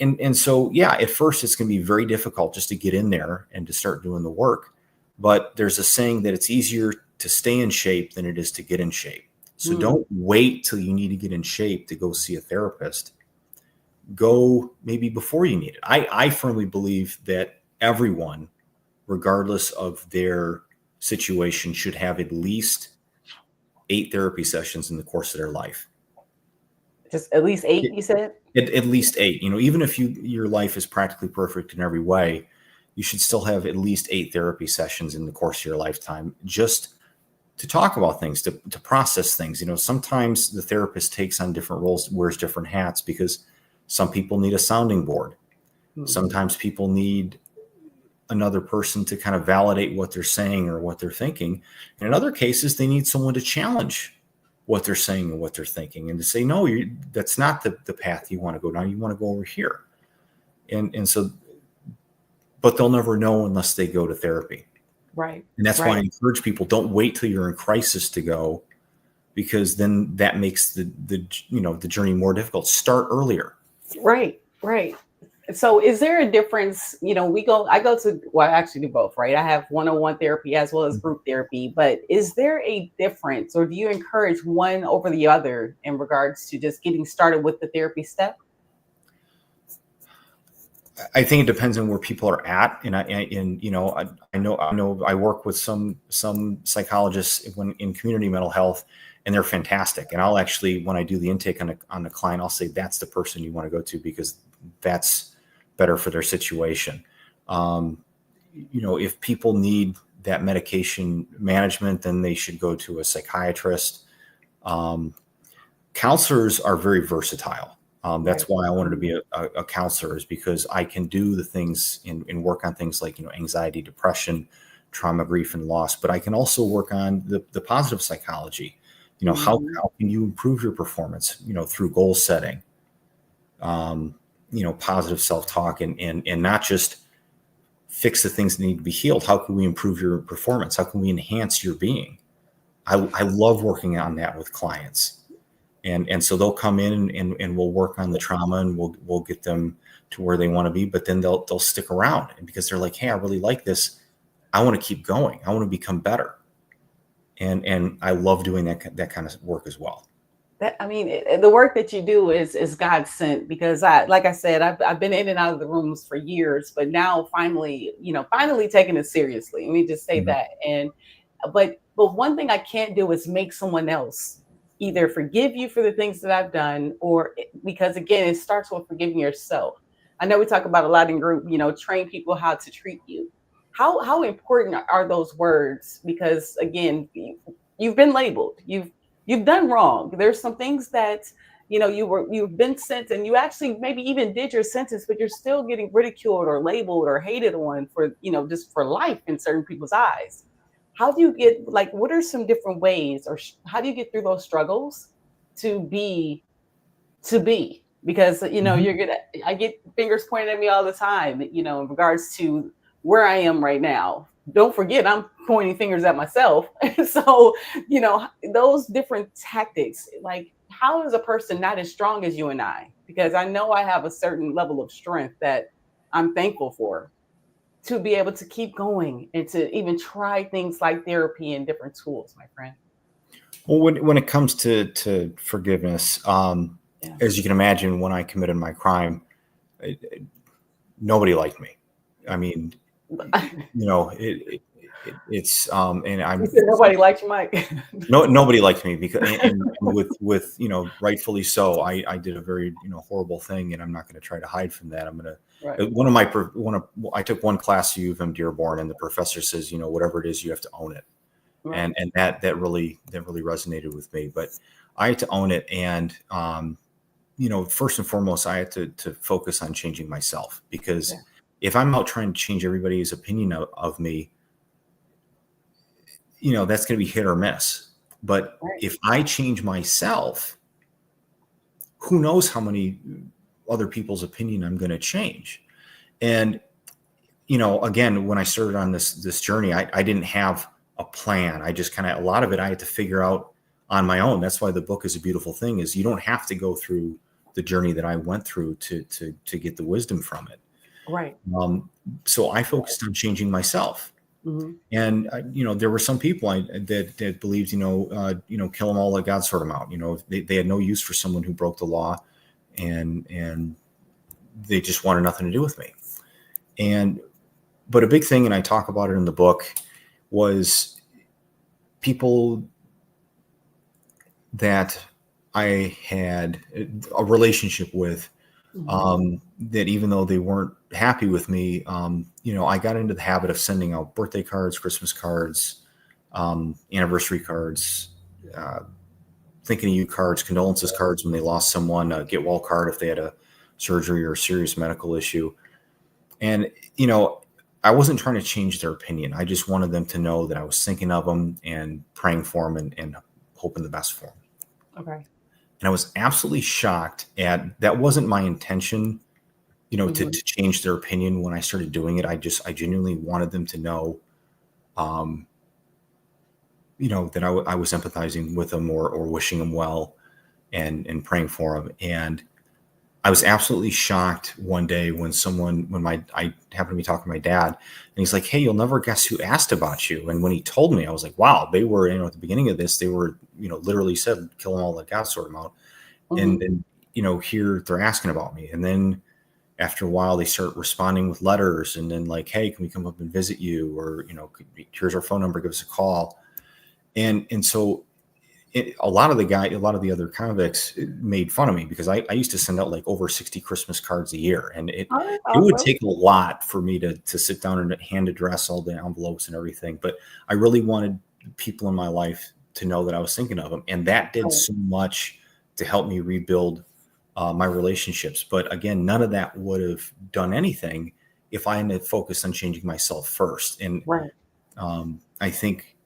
and so, yeah, at first it's going to be very difficult just to get in there and to start doing the work. But there's a saying that it's easier to stay in shape than it is to get in shape. So don't wait till you need to get in shape to go see a therapist. Go maybe before you need it. I firmly believe that everyone, regardless of their situation, should have at least 8 therapy sessions in the course of their life. Just at least 8, you said? At least 8. Even if your life is practically perfect in every way, you should still have at least 8 therapy sessions in the course of your lifetime, just to talk about things, to process things. Sometimes the therapist takes on different roles, wears different hats, because some people need a sounding board. Sometimes people need another person to kind of validate what they're saying or what they're thinking. And in other cases, they need someone to challenge what they're saying and what they're thinking, and to say, no, that's not the path you want to go down. You want to go over here. And so, but they'll never know unless they go to therapy. Right. And that's why I encourage people, don't wait till you're in crisis to go, because then that makes the journey more difficult. Start earlier. Right. So is there a difference? I go to, well, I actually do both, right? I have one-on-one therapy as well as group therapy, but is there a difference, or do you encourage one over the other in regards to just getting started with the therapy step? I think it depends on where people are at. And I know I work with some psychologists in community mental health, and they're fantastic. And I'll actually, when I do the intake on the client, I'll say, that's the person you want to go to, because that's better for their situation. If people need that medication management, then they should go to a psychiatrist. Counselors are very versatile. That's why I wanted to be a counselor, is because I can do the things and work on things like, anxiety, depression, trauma, grief, and loss. But I can also work on the positive psychology. How can you improve your performance, through goal setting, positive self-talk, and not just fix the things that need to be healed. How can we improve your performance? How can we enhance your being? I love working on that with clients. And so they'll come in and we'll work on the trauma, and we'll get them to where they want to be, but then they'll stick around, and because they're like, hey, I really like this. I want to keep going. I want to become better. And I love doing that kind of work as well. The work that you do is God sent, because like I said, I've been in and out of the rooms for years, but now finally taking it seriously. Let me just say that. But one thing I can't do is make someone else either forgive you for the things that I've done, or, because again, it starts with forgiving yourself. I know we talk about a lot in group, train people how to treat you. How important are those words? Because again, you've been labeled, you've done wrong. There's some things that, you've been sent, and you actually maybe even did your sentence, but you're still getting ridiculed or labeled or hated on for, just for life in certain people's eyes. How do you get, like, what are some different ways, or how do you get through those struggles to be, because, I get fingers pointed at me all the time, in regards to where I am right now. Don't forget, I'm pointing fingers at myself. So, those different tactics, like, how is a person not as strong as you and I? Because I know I have a certain level of strength that I'm thankful for, to be able to keep going and to even try things like therapy and different tools, my friend. Well, when it comes to forgiveness, as you can imagine, when I committed my crime, nobody liked me. I mean, it's and I'm. You said nobody liked you, Mike. No, nobody liked me, because and with rightfully so. I did a very horrible thing, and I'm not going to try to hide from that. I'm going to. Right. I took one class at U of M Dearborn, and the professor says, whatever it is, you have to own it. Right. And that really resonated with me. But I had to own it, and first and foremost, I had to focus on changing myself, because if I'm out trying to change everybody's opinion of me, that's going to be hit or miss. But if I change myself, who knows how many other people's opinion I'm going to change. And again, when I started on this journey, I didn't have a plan. I just a lot of it I had to figure out on my own. That's why the book is a beautiful thing, is you don't have to go through the journey that I went through to get the wisdom from it. Right. So I focused on changing myself. Mm-hmm. And there were some people that believed, kill them all, let God sort them out. They had no use for someone who broke the law, and they just wanted nothing to do with me. But a big thing, and I talk about it in the book, was people that I had a relationship with, that even though they weren't happy with me, I got into the habit of sending out birthday cards, Christmas cards, anniversary cards, thinking of you cards, condolences cards when they lost someone, a get well card if they had a surgery or a serious medical issue. And, I wasn't trying to change their opinion. I just wanted them to know that I was thinking of them and praying for them and hoping the best for them. Okay. And I was absolutely shocked at that wasn't my intention, to change their opinion when I started doing it. I genuinely wanted them to know, that I was empathizing with them or wishing them well and praying for them. And I was absolutely shocked one day when I happened to be talking to my dad, and he's like, "Hey, you'll never guess who asked about you." And when he told me, I was like, "Wow!" They were, at the beginning of this, they were, literally said, "Kill them all, let God sort them out." And here they're asking about me. And then after a while, they start responding with letters, and then like, "Hey, can we come up and visit you?" Or here's our phone number, give us a call. And so a lot of the other convicts made fun of me because I used to send out like over 60 Christmas cards a year. And it would take a lot for me to sit down and hand address all the envelopes and everything. But I really wanted people in my life to know that I was thinking of them. And that did so much to help me rebuild my relationships. But again, none of that would have done anything if I hadn't focused on changing myself first. And I think,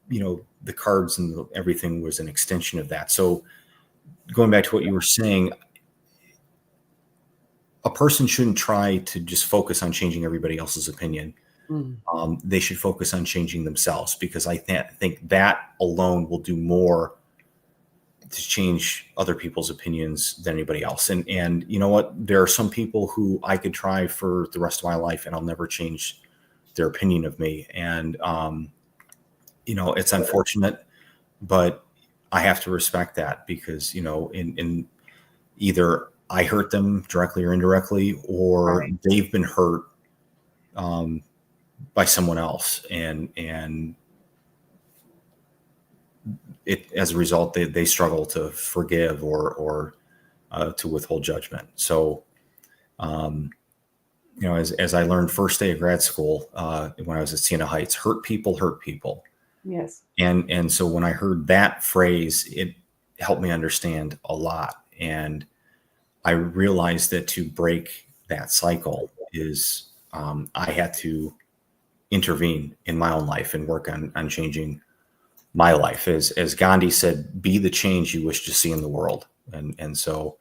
the cards and everything was an extension of that. So going back to what you were saying, a person shouldn't try to just focus on changing everybody else's opinion. They should focus on changing themselves, because I think that alone will do more to change other people's opinions than anybody else. And you know what? There are some people who I could try for the rest of my life and I'll never change their opinion of me. And, it's unfortunate, but I have to respect that because, in either I hurt them directly or indirectly, or they've been hurt by someone else. And it, as a result, they struggle to forgive or to withhold judgment. So, as I learned first day of grad school, when I was at Siena Heights, hurt people hurt people. Yes. And so when I heard that phrase, it helped me understand a lot. And I realized that to break that cycle is I had to intervene in my own life and work on changing my life. As Gandhi said, be the change you wish to see in the world. And so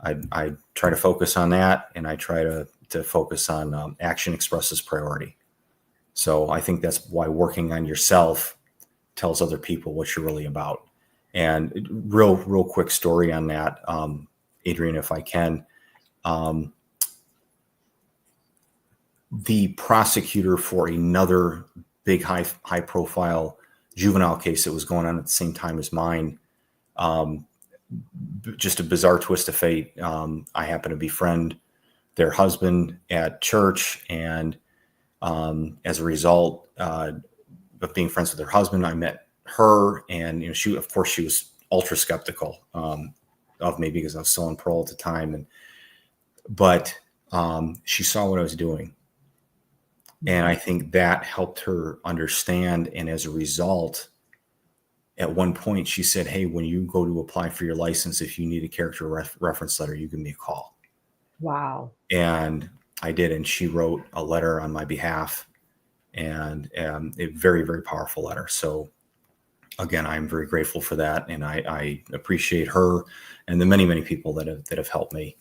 I try to focus on that, and I try to focus on action expresses priority. So I think that's why working on yourself tells other people what you're really about. And real quick story on that, Adrian, if I can. The prosecutor for another big high profile juvenile case that was going on at the same time as mine, just a bizarre twist of fate. I happen to befriend their husband at church, and as a result of being friends with her husband, I met her, and she was ultra skeptical of me because I was still on parole at the time, but she saw what I was doing, and I think that helped her understand. And as a result, at one point, she said, "Hey, when you go to apply for your license, if you need a character reference letter, you give me a call." Wow. And I did, and she wrote a letter on my behalf, and a very, very powerful letter. So again, I'm very grateful for that, and I appreciate her and the many, many people that have helped me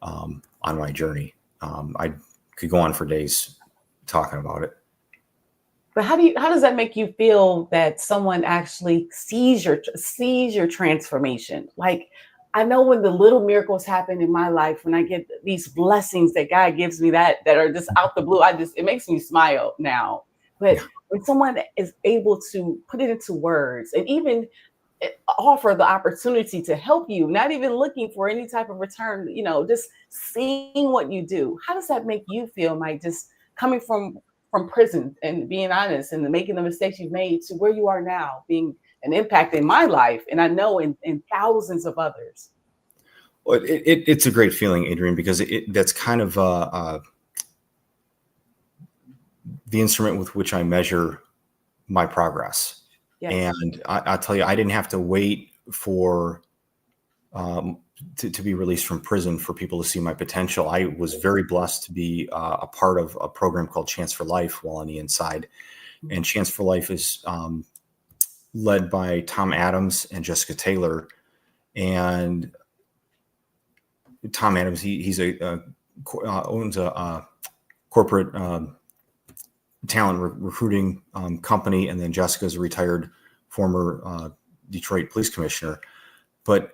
on my journey. I could go on for days talking about it. But how does that make you feel that someone actually sees your transformation? Like, I know when the little miracles happen in my life, when I get these blessings that God gives me that are just out the blue, it makes me smile now. But when someone is able to put it into words and even offer the opportunity to help you, not even looking for any type of return, just seeing what you do, how does that make you feel, Mike? Just coming from prison and being honest and making the mistakes you've made to where you are now, being an impact in my life, and I know in thousands of others. Well, it's a great feeling, Adrian, because that's kind of the instrument with which I measure my progress. Yes. And I'll tell you, I didn't have to wait for to be released from prison for people to see my potential. I was very blessed to be a part of a program called Chance for Life while on the inside. And Chance for Life is led by Tom Adams and Jessica Taylor. And Tom Adams, he's owns a corporate talent recruiting company, and then Jessica's a retired former Detroit police commissioner. But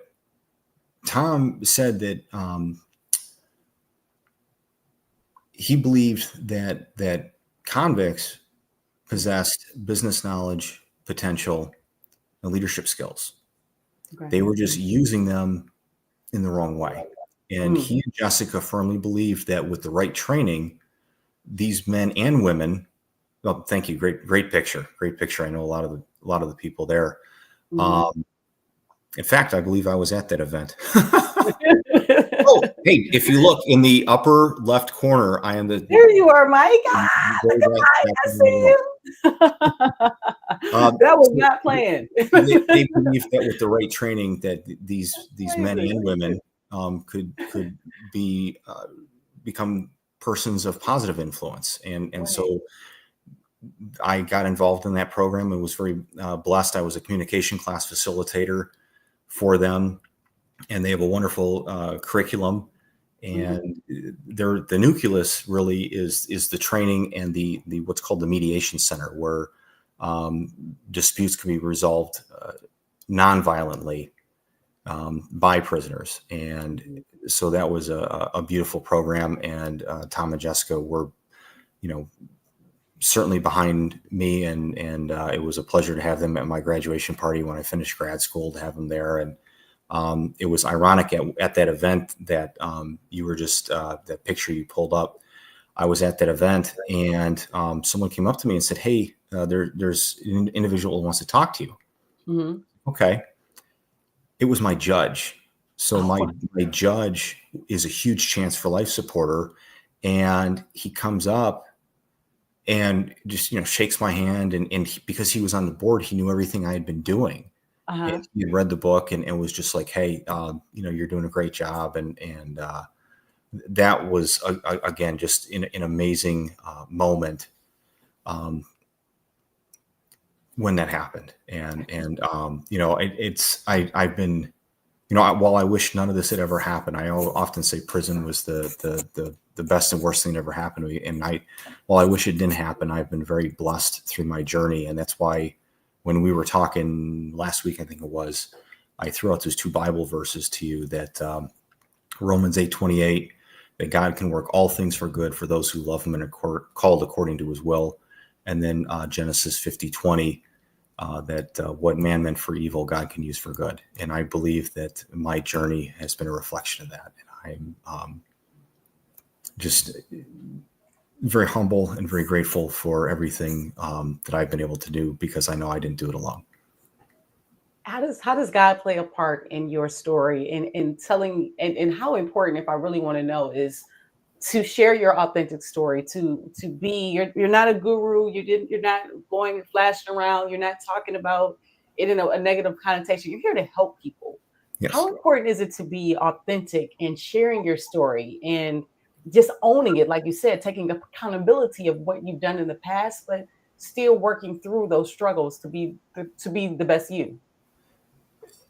Tom said that he believed that convicts possessed business knowledge, potential, and leadership skills. Okay. They were just using them in the wrong way. And he and Jessica firmly believed that with the right training, these men and women. Well, thank you. Great picture. Great picture. I know a lot of the people there. In fact, I believe I was at that event. Oh, hey, if you look in the upper left corner, I am the. There you are, Mike. Look at Mike. I see you. That was not planned. They believe that with the right training, that these men and women could be become persons of positive influence, and so I got involved in that program and was very blessed. I was a communication class facilitator for them, and they have a wonderful curriculum. And the nucleus really is the training and the what's called the mediation center, where disputes can be resolved non-violently by prisoners. And so that was a beautiful program. And Tom and Jessica were, certainly behind me, and it was a pleasure to have them at my graduation party when I finished grad school, to have them there. And it was ironic at that event that you were just that picture you pulled up. I was at that event, and someone came up to me and said, "Hey, there's an individual who wants to talk to you." Okay. It was my judge. So my judge is a huge Chance for Life supporter, and he comes up and just shakes my hand, and because he was on the board, he knew everything I had been doing. And he had read the book and was just like, "Hey, you're doing a great job," and that was again just an amazing moment when that happened. And I've been, while I wish none of this had ever happened, I often say prison was the best and worst thing that ever happened to me. And while I wish it didn't happen, I've been very blessed through my journey. And that's why when we were talking last week, I think it was, I threw out those two Bible verses to you, that Romans 8:28, that God can work all things for good for those who love him and are called according to his will. And then Genesis 50:20, that what man meant for evil, God can use for good. And I believe that my journey has been a reflection of that. And I'm just very humble and very grateful for everything that I've been able to do, because I know I didn't do it alone. How does God play a part in your story, in telling, and how important, if I really want to know, is to share your authentic story, to be, you're not a guru, you're not going and flashing around, you're not talking about it in a negative connotation, you're here to help people. Yes. How important is it to be authentic and sharing your story and just owning it, like you said, taking accountability of what you've done in the past, but still working through those struggles to be the best you?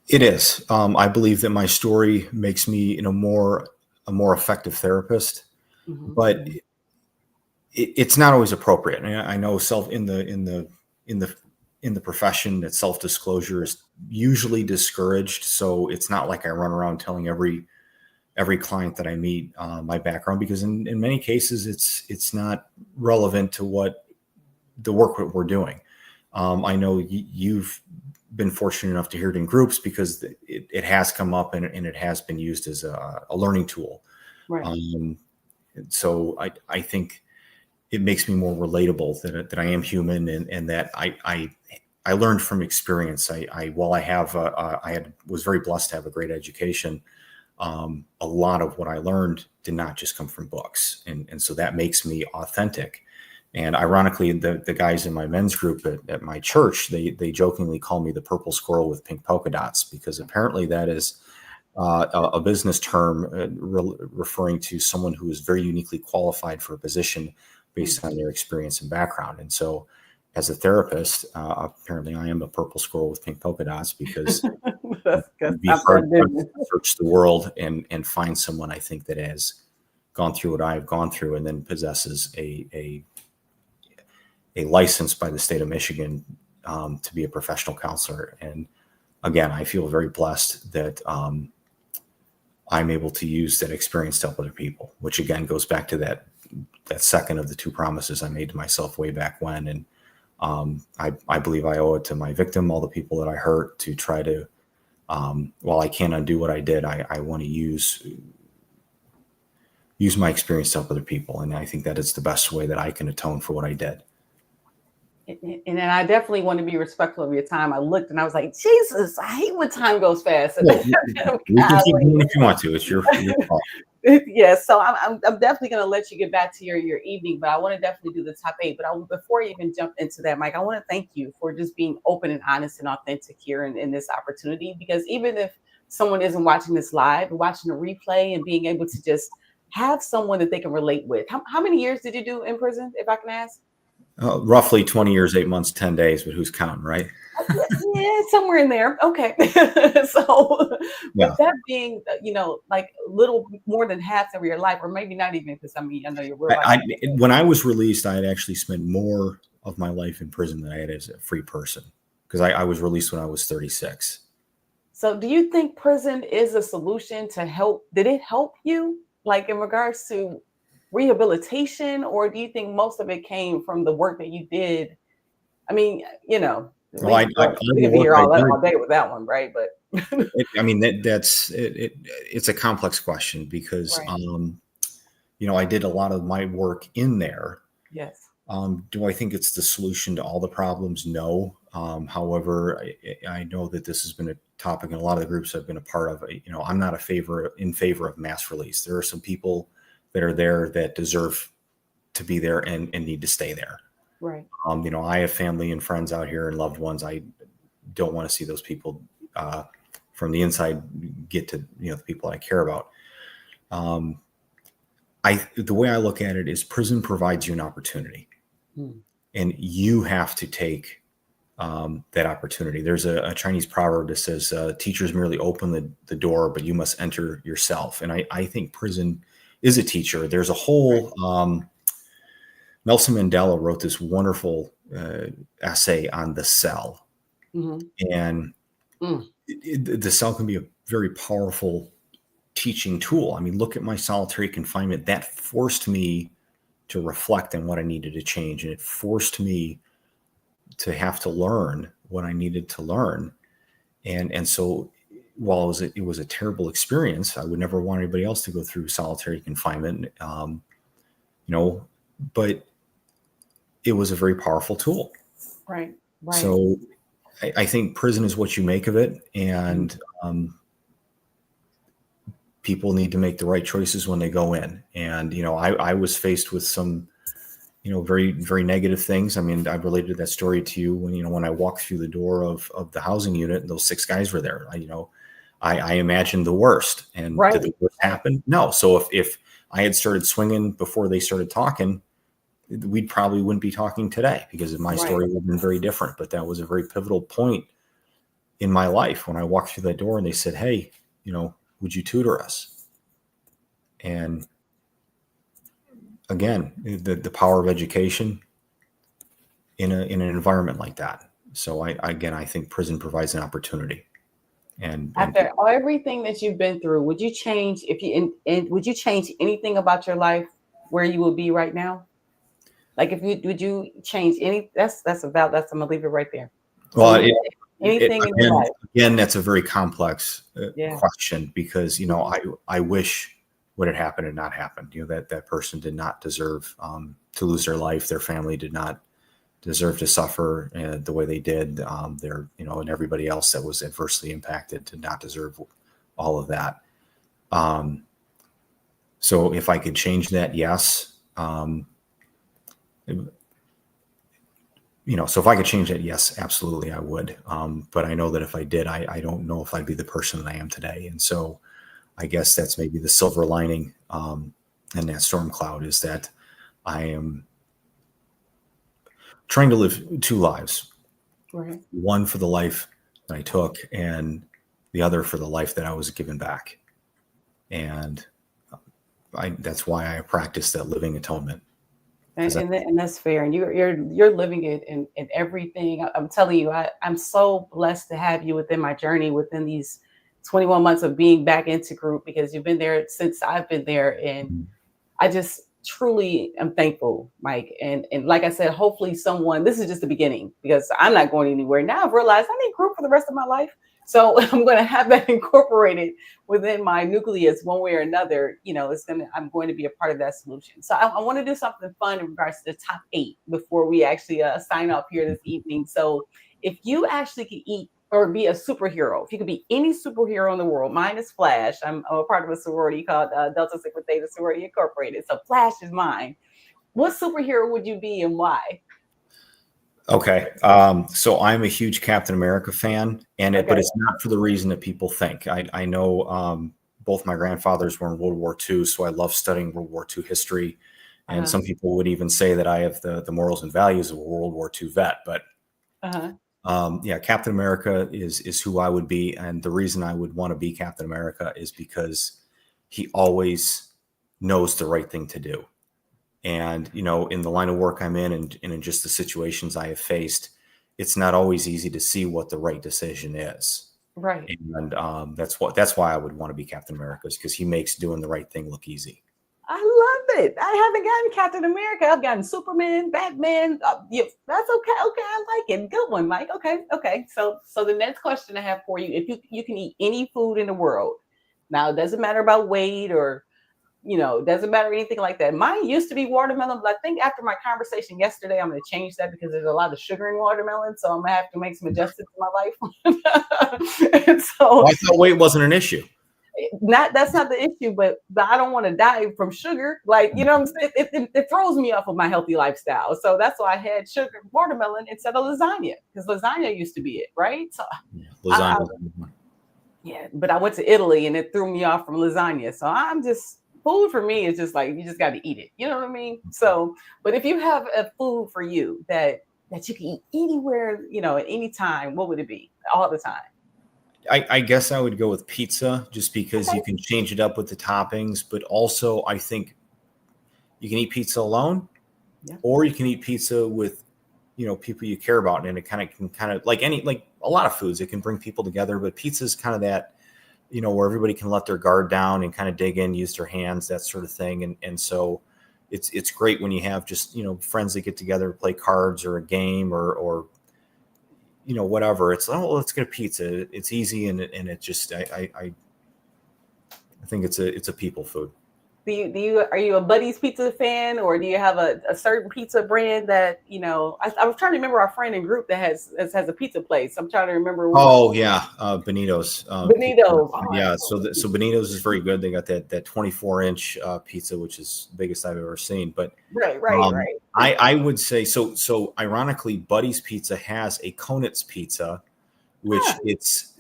It is. I believe that my story makes me a more effective therapist, but it's not always appropriate. And I know in the profession that self-disclosure is usually discouraged. So it's not like I run around telling every client that I meet my background, because in many cases it's not relevant to what the work that we're doing. I know you've been fortunate enough to hear it in groups, because it has come up and it has been used as a learning tool. Right. So I think it makes me more relatable that I am human, and that I learned from experience. While I was very blessed to have a great education, a lot of what I learned did not just come from books. And so that makes me authentic. And ironically, the guys in my men's group at my church, they jokingly call me the purple squirrel with pink polka dots, because apparently that is a business term referring to someone who is very uniquely qualified for a position based on their experience and background. And so as a therapist, apparently I am a purple squirrel with pink polka dots, because it'd be hard to search the world and find someone, I think, that has gone through what I've gone through and then possesses a license by the state of Michigan to be a professional counselor. And again, I feel very blessed that I'm able to use that experience to help other people, which again goes back to that second of the two promises I made to myself way back when. And I believe I owe it to my victim, all the people that I hurt, to try to, while I can't undo what I did, I want to use my experience to help other people. And I think that is the best way that I can atone for what I did. And I definitely want to be respectful of your time. I looked and I was like, Jesus, I hate when time goes fast. Well, you can keep doing it if you want to. It's your fault. Yeah, so I'm definitely going to let you get back to your evening, but I want to definitely do the top 8. But before you even jump into that, Mike, I want to thank you for just being open and honest and authentic here in this opportunity. Because even if someone isn't watching this live, watching the replay and being able to just have someone that they can relate with. How many years did you do in prison, if I can ask? Roughly 20 years, 8 months, 10 days, but who's counting, right? Yeah, somewhere in there. Okay. So with that being, like a little more than half of your life, or maybe not even, because I know you're real. When I was released, I had actually spent more of my life in prison than I had as a free person, because I was released when I was 36. So do you think prison is a solution to help? Did it help you, like in regards to rehabilitation, or do you think most of it came from the work that you did? I mean, we could be here all day with that one, right? But it's a complex question, because I did a lot of my work in there. Yes. Do I think it's the solution to all the problems? No. However, I know that this has been a topic in a lot of the groups I've been a part of. I'm not in favor of mass release. There are some people that are there that deserve to be there and need to stay there. Right. I have family and friends out here and loved ones. I don't want to see those people from the inside get to, the people I care about. The way I look at it is prison provides you an opportunity, and you have to take that opportunity. There's a Chinese proverb that says, teachers merely open the door, but you must enter yourself. And I think prison is a teacher. There's a whole, Nelson Mandela wrote this wonderful essay on the cell. And the cell can be a very powerful teaching tool. I mean, look at my solitary confinement. That forced me to reflect on what I needed to change. And it forced me to have to learn what I needed to learn. And so while it was a terrible experience, I would never want anybody else to go through solitary confinement, but it was a very powerful tool. Right. So I think prison is what you make of it. And people need to make the right choices when they go in. And, I was faced with some, very, very negative things. I mean, I related that story to you when I walked through the door of the housing unit and those 6 guys were there. I imagined the worst. And did the worst happen? No. So if I had started swinging before they started talking, we probably wouldn't be talking today, because my story would have been very different. But that was a very pivotal point in my life when I walked through that door and they said, hey, would you tutor us? And again, the power of education in an environment like that. So I think prison provides an opportunity. And after everything that you've been through, would you change would you change anything about your life where you would be right now? Like, would you change any? That's I'm gonna leave it right there. Well, anything in your life? Again, that's a very complex question, because I wish what had happened had not happened. That person did not deserve to lose their life. Their family did not deserve to suffer the way they did. And everybody else that was adversely impacted did not deserve all of that. So if I could change that, yes. So if I could change that, yes, absolutely, I would. But I know that if I did, I don't know if I'd be the person that I am today. And so I guess that's maybe the silver lining in that storm cloud, is that I am trying to live two lives. Right. One for the life that I took, and the other for the life that I was given back. And that's why I practice that living atonement. And that's fair. And you're living it in everything. I'm telling you, I'm so blessed to have you within my journey within these 21 months of being back into group, because you've been there since I've been there. And I just truly am thankful, Mike. And like I said, hopefully this is just the beginning, because I'm not going anywhere. Now I've realized I need group for the rest of my life. So I'm going to have that incorporated within my nucleus one way or another. I'm going to be a part of that solution. So I want to do something fun in regards to the top 8 before we actually sign off here this evening. So if you actually could eat or be a superhero, if you could be any superhero in the world, mine is Flash. I'm a part of a sorority called Delta Sigma Theta Sorority Incorporated. So Flash is mine. What superhero would you be and why? Okay. So I'm a huge Captain America fan, but it's not for the reason that people think. I know both my grandfathers were in World War II, so I love studying World War II history. And some people would even say that I have the morals and values of a World War II vet. But Captain America is who I would be. And the reason I would want to be Captain America is because he always knows the right thing to do. And, in the line of work I'm in, and in just the situations I have faced, it's not always easy to see what the right decision is. Right. And that's why I would want to be Captain America, is because he makes doing the right thing look easy. I love it. I haven't gotten Captain America. I've gotten Superman, Batman. That's okay. Okay, I like it. Good one, Mike. Okay. So the next question I have for you: if you can eat any food in the world, now it doesn't matter about weight or doesn't matter anything like that. Mine used to be watermelon, but I think after my conversation yesterday, I'm going to change that, because there's a lot of sugar in watermelon. So I'm going to have to make some adjustments in my life. And so I thought weight wasn't an issue. That's not the issue, but I don't want to die from sugar. Like, what I'm saying? It throws me off of my healthy lifestyle. So that's why I had sugar watermelon instead of lasagna, because lasagna used to be it, right? So lasagna. But I went to Italy and it threw me off from lasagna. So I'm just, food for me is just like, you just got to eat it. You know what I mean? So, but if you have a food for you that you can eat anywhere, at any time, what would it be? All the time? I guess I would go with pizza, just because you can change it up with the toppings. But also, I think you can eat pizza alone, or you can eat pizza with, people you care about. And it can like a lot of foods, it can bring people together. But pizza is kind of that, where everybody can let their guard down and kind of dig in, use their hands, that sort of thing. And so it's great when you have just, friends that get together to play cards or a game or whatever. It's, let's get a pizza. It's easy. And it just, I think it's a people food. Are you a Buddy's Pizza fan, or do you have a certain pizza brand that, I was trying to remember our friend in group that has a pizza place. I'm trying to remember. Benito's. Benito's. So Benito's is very good. They got that 24-inch pizza, which is the biggest I've ever seen. But right. I would say, so ironically, Buddy's Pizza has a Conat's pizza, which it's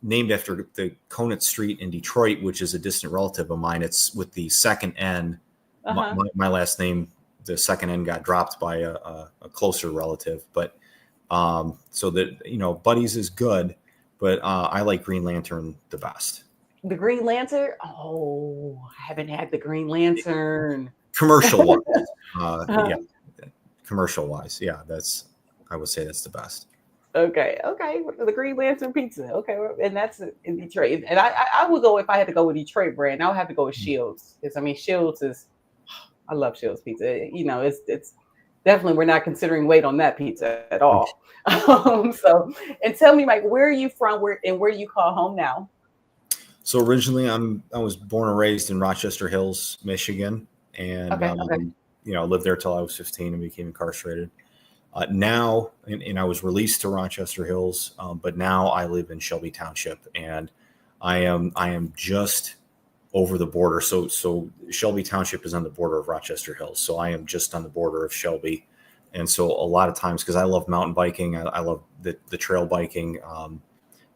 named after the Conat Street in Detroit, which is a distant relative of mine. It's with the second N. My last name, the second N got dropped by a closer relative. But so that, Buddy's is good, but I like Green Lantern the best. The Green Lantern? Oh, I haven't had the Green Lantern. Commercial-wise. Commercial-wise. Yeah, I would say that's the best. Okay. The Green Lantern pizza. Okay. And that's in Detroit. And I would go, if I had to go with Detroit brand, I would have to go with Shields. Because Shields I love Shields pizza. It's definitely, we're not considering weight on that pizza at all. So, and tell me, Mike, where are you from? Where do you call home now? So originally I was born and raised in Rochester Hills, Michigan. And, lived there till I was 15 and became incarcerated. Now, and I was released to Rochester Hills, but now I live in Shelby Township, and I am just over the border. So Shelby Township is on the border of Rochester Hills. So I am just on the border of Shelby. And so a lot of times, because I love mountain biking, I love the trail biking,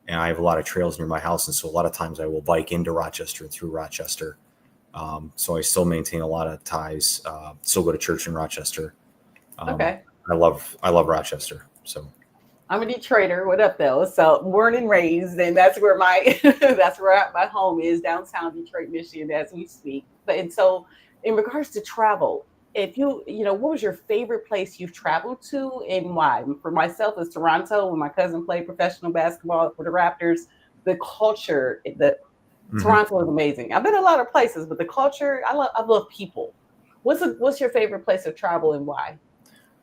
and I have a lot of trails near my house. And so a lot of times I will bike into Rochester and through Rochester. So I still maintain a lot of ties. Still go to church in Rochester. Okay. I love Rochester. So I'm a Detroiter. What up, though? So born and raised, and that's where my that's where my home is, downtown Detroit, Michigan, as we speak. But and so, in regards to travel, if what was your favorite place you've traveled to, and why? For myself, it's Toronto. When my cousin played professional basketball for the Raptors, the culture, the Toronto is amazing. I've been a lot of places, but the culture, I love people. What's your favorite place of travel and why?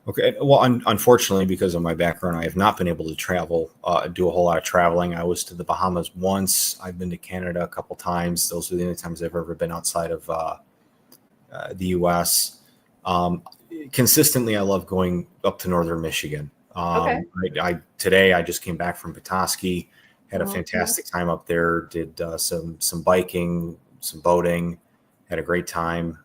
Okay. Well, unfortunately, because of my background, I have not been able to travel, do a whole lot of traveling. I was to the Bahamas once. I've been to Canada a couple times. Those are the only times I've ever been outside of the U.S. Um, Consistently, I love going up to northern Michigan. Okay. Today I just came back from Petoskey, had a Mhm. fantastic time up there. Did some biking, some boating, had a great time.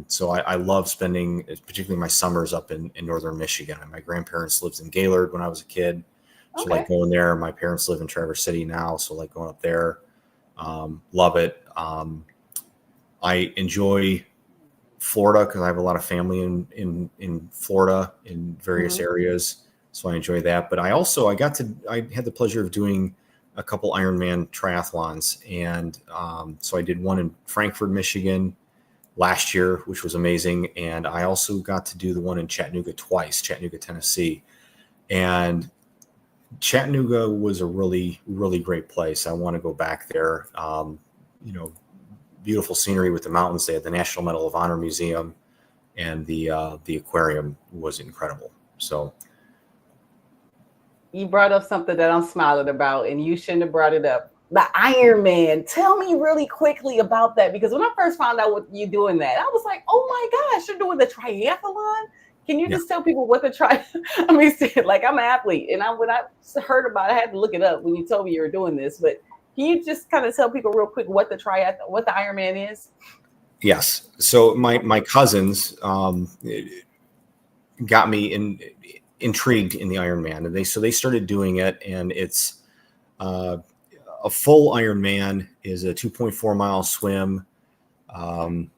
So I love spending, particularly my summers up in northern Michigan. And my grandparents lived in Gaylord when I was a kid, so like Okay. going there. My parents live in Traverse City now, so like going up there. Love it. I enjoy Florida because I have a lot of family in Florida in various Mhm. areas, so I enjoy that. But I had the pleasure of doing a couple Ironman triathlons, and so I did one in Frankfort, Michigan last year, which was amazing, and I also got to do the one in Chattanooga twice, Chattanooga, Tennessee, and Chattanooga was a really really great place. I want to go back there. You know, beautiful scenery with the mountains. They had the National Medal of Honor Museum, and the aquarium was incredible. So You brought up something that I'm smiling about, and you shouldn't have brought it up. The Iron Man. Tell me really quickly about that, because when I first found out what you doing that, I was like, "Oh my gosh, you're doing the triathlon." Can you yeah, just tell people what the tri? I mean, like I'm an athlete, and when I heard about it, I had to look it up when you told me you were doing this. But can you just kind of tell people real quick what the triathlon, what the Iron Man is? yes. So my cousins got me intrigued in the Ironman, and they started doing it, and it's uh, a full Ironman is a 2.4 mile swim, um,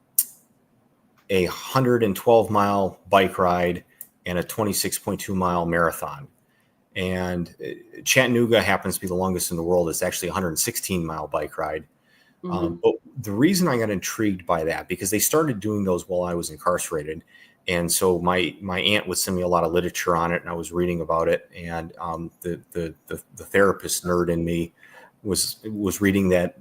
a 112-mile bike ride, and a 26.2 mile marathon. And Chattanooga happens to be the longest in the world. It's actually a 116-mile bike ride. Mm-hmm. But the reason I got intrigued by that, because they started doing those while I was incarcerated, and so my aunt would send me a lot of literature on it, and I was reading about it. And the therapist nerd in me was reading that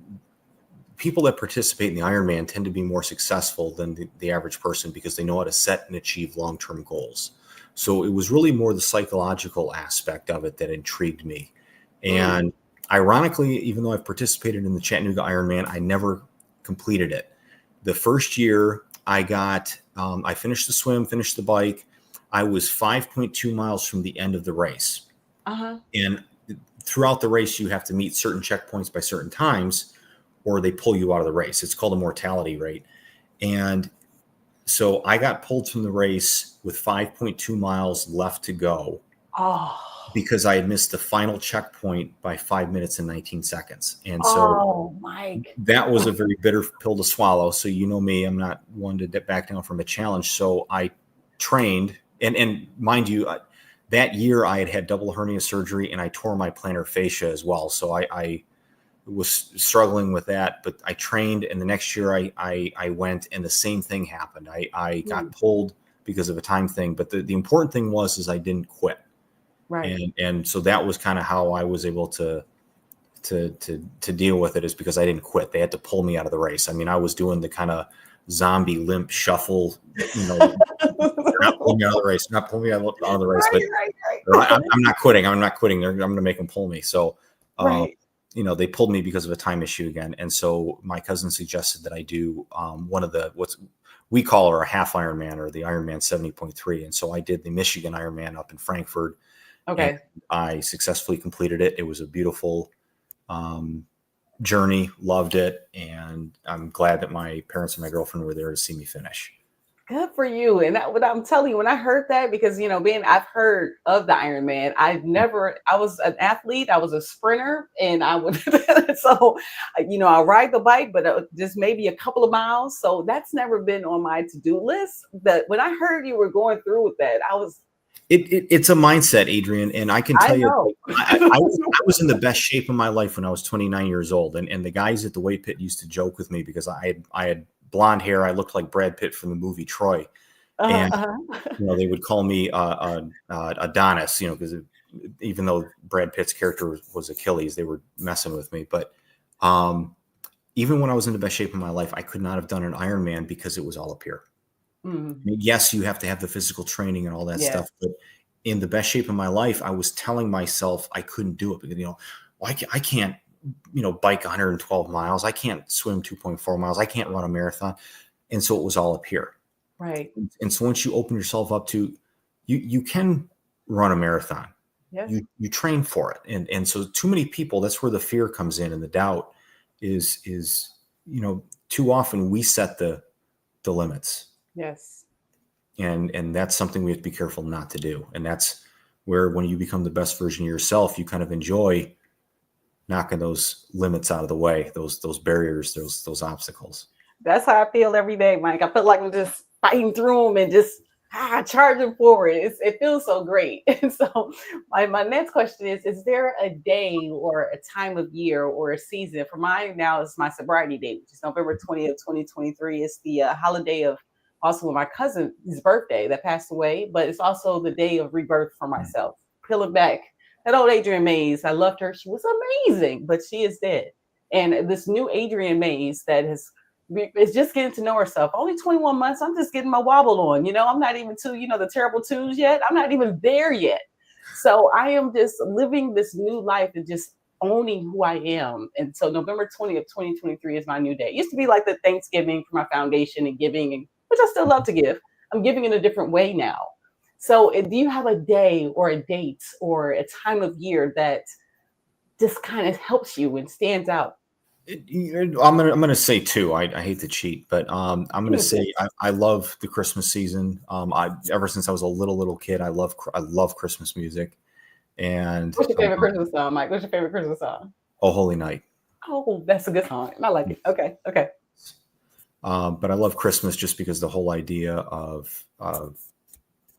people that participate in the Ironman tend to be more successful than the average person because they know how to set and achieve long-term goals. So it was really more the psychological aspect of it that intrigued me. Mm. And ironically, even though I've participated in the Chattanooga Ironman, I never completed it. The first year I finished the swim, finished the bike. I was 5.2 miles from the end of the race. Uh-huh. And throughout the race, you have to meet certain checkpoints by certain times, or they pull you out of the race. It's called a mortality rate. And so I got pulled from the race with 5.2 miles left to go Oh. because I had missed the final checkpoint by 5 minutes and 19 seconds. And so Oh, Mike. that was a very bitter pill to swallow. So, you know me, I'm not one to back down from a challenge. So I trained, and mind you, that year I had double hernia surgery and I tore my plantar fascia as well. So I was struggling with that, but I trained, and the next year I went, and the same thing happened. I got Mm. pulled because of a time thing, but the important thing was I didn't quit, Right. and so that was kind of how I was able to deal with it, is because I didn't quit. They had to pull me out of the race. I mean, I was doing the kind of zombie limp shuffle, you know. They're not pulling me out of the race. They're not pulling me out of the race, but Right, I'm not quitting. I'm not quitting. I'm going to make them pull me. So, uh, right. they pulled me because of a time issue again. And so my cousin suggested that I do one of the what's we call her a half Ironman, or the Ironman 70.3. And so I did the Michigan Ironman up in Frankfurt, and Okay. I successfully completed it. It was a beautiful, um, journey, loved it, and I'm glad that my parents and my girlfriend were there to see me finish. Good for you. And that what I'm telling you, when I heard that, because being I've heard of the Ironman, I was an athlete, I was a sprinter, and I would so I ride the bike, but just maybe a couple of miles. So that's never been on my to-do list. But when I heard you were going through with that, It's a mindset, Adrian, and I can I tell you, know. I was in the best shape of my life when I was 29 years old, and the guys at the weight pit used to joke with me because I had blonde hair. I looked like Brad Pitt from the movie Troy, Uh-huh, and uh-huh. they would call me Adonis, because even though Brad Pitt's character was Achilles, they were messing with me. But um, even when I was in the best shape of my life, I could not have done an Ironman because it was all up here. I Mhm. mean, yes, you have to have the physical training and all that Yes, stuff, but in the best shape of my life, I was telling myself I couldn't do it because, well, I can't, bike 112 miles. I can't swim 2.4 miles. I can't run a marathon. And so it was all up here. right. And so once you open yourself up to, you can run a marathon. Yes. You train for it. And so too many people, that's where the fear comes in and the doubt is, too often we set the limits. Yes. And that's something we have to be careful not to do. And that's where, when you become the best version of yourself, you kind of enjoy knocking those limits out of the way, those barriers, those obstacles. That's how I feel every day, Mike. I feel like I'm just fighting through them and just charging forward. It feels so great. And so my next question is there a day or a time of year or a season? For mine now is my sobriety date, which is November 20th, 2023. It's the holiday of also my cousin's birthday that passed away, but it's also the day of rebirth for myself. Peeling back that old Adrian Mays. I loved her. She was amazing, but she is dead. And this new Adrian Mays that has is just getting to know herself. Only 21 months. I'm just getting my wobble on. I'm not even to, the terrible twos yet. I'm not even there yet. So I am just living this new life and just owning who I am. And so November 20th, 2023 is my new day. It used to be like the Thanksgiving for my foundation and giving, which I still love to give. I'm giving in a different way now. So do you have a day or a date or a time of year that just kind of helps you and stands out? I'm gonna say two. I hate to cheat, but I'm gonna Give me say I love the Christmas season. I ever since I was a little kid, I love Christmas music. And What's your favorite Christmas song, Mike? What's your favorite Christmas song? Oh Holy Night. Oh, that's a good song. I like it. Okay. Okay. But I love Christmas just because the whole idea of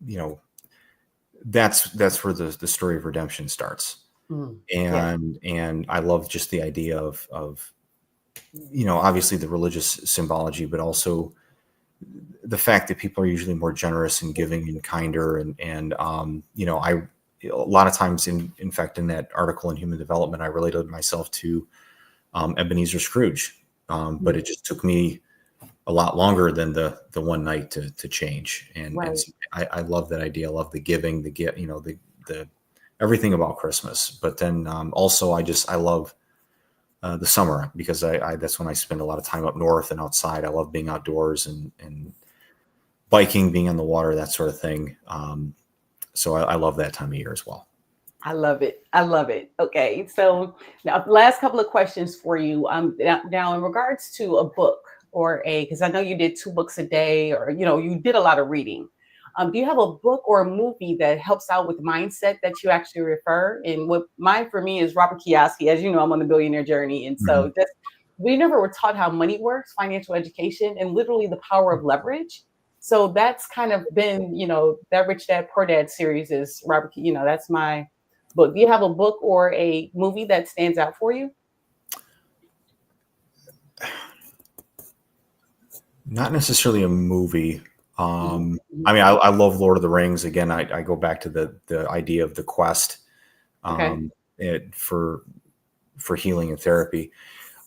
you know that's where the story of redemption starts. Mm. Yes. And I love just the idea of obviously the religious symbology, but also the fact that people are usually more generous and giving and kinder. And I a lot of times, in fact, in that article in Human Development, I related myself to Ebenezer Scrooge, but Mm. it just took me a lot longer than the one night to change. And Right. so I love that idea. I love the giving, the get, the everything about Christmas. But then also I love the summer because I that's when I spend a lot of time up north and outside. I love being outdoors and biking, being on the water, that sort of thing. So I love that time of year as well. I love it. I love it. Okay. So now last couple of questions for you. Now in regards to a book or because I know you did 2 books a day or you did a lot of reading. Do you have a book or a movie that helps out with mindset that you actually refer? And what mine for me is Robert Kiyosaki. As you know, I'm on the billionaire journey. And Mhm. so just we never were taught how money works, financial education, and literally the power of leverage. So that's kind of been, that Rich Dad Poor Dad series is Robert, that's my book. Do you have a book or a movie that stands out for you? Not necessarily a movie. Mhm, mhm. I mean, I love Lord of the Rings. Again, I go back to the idea of the quest Okay. um, for healing and therapy.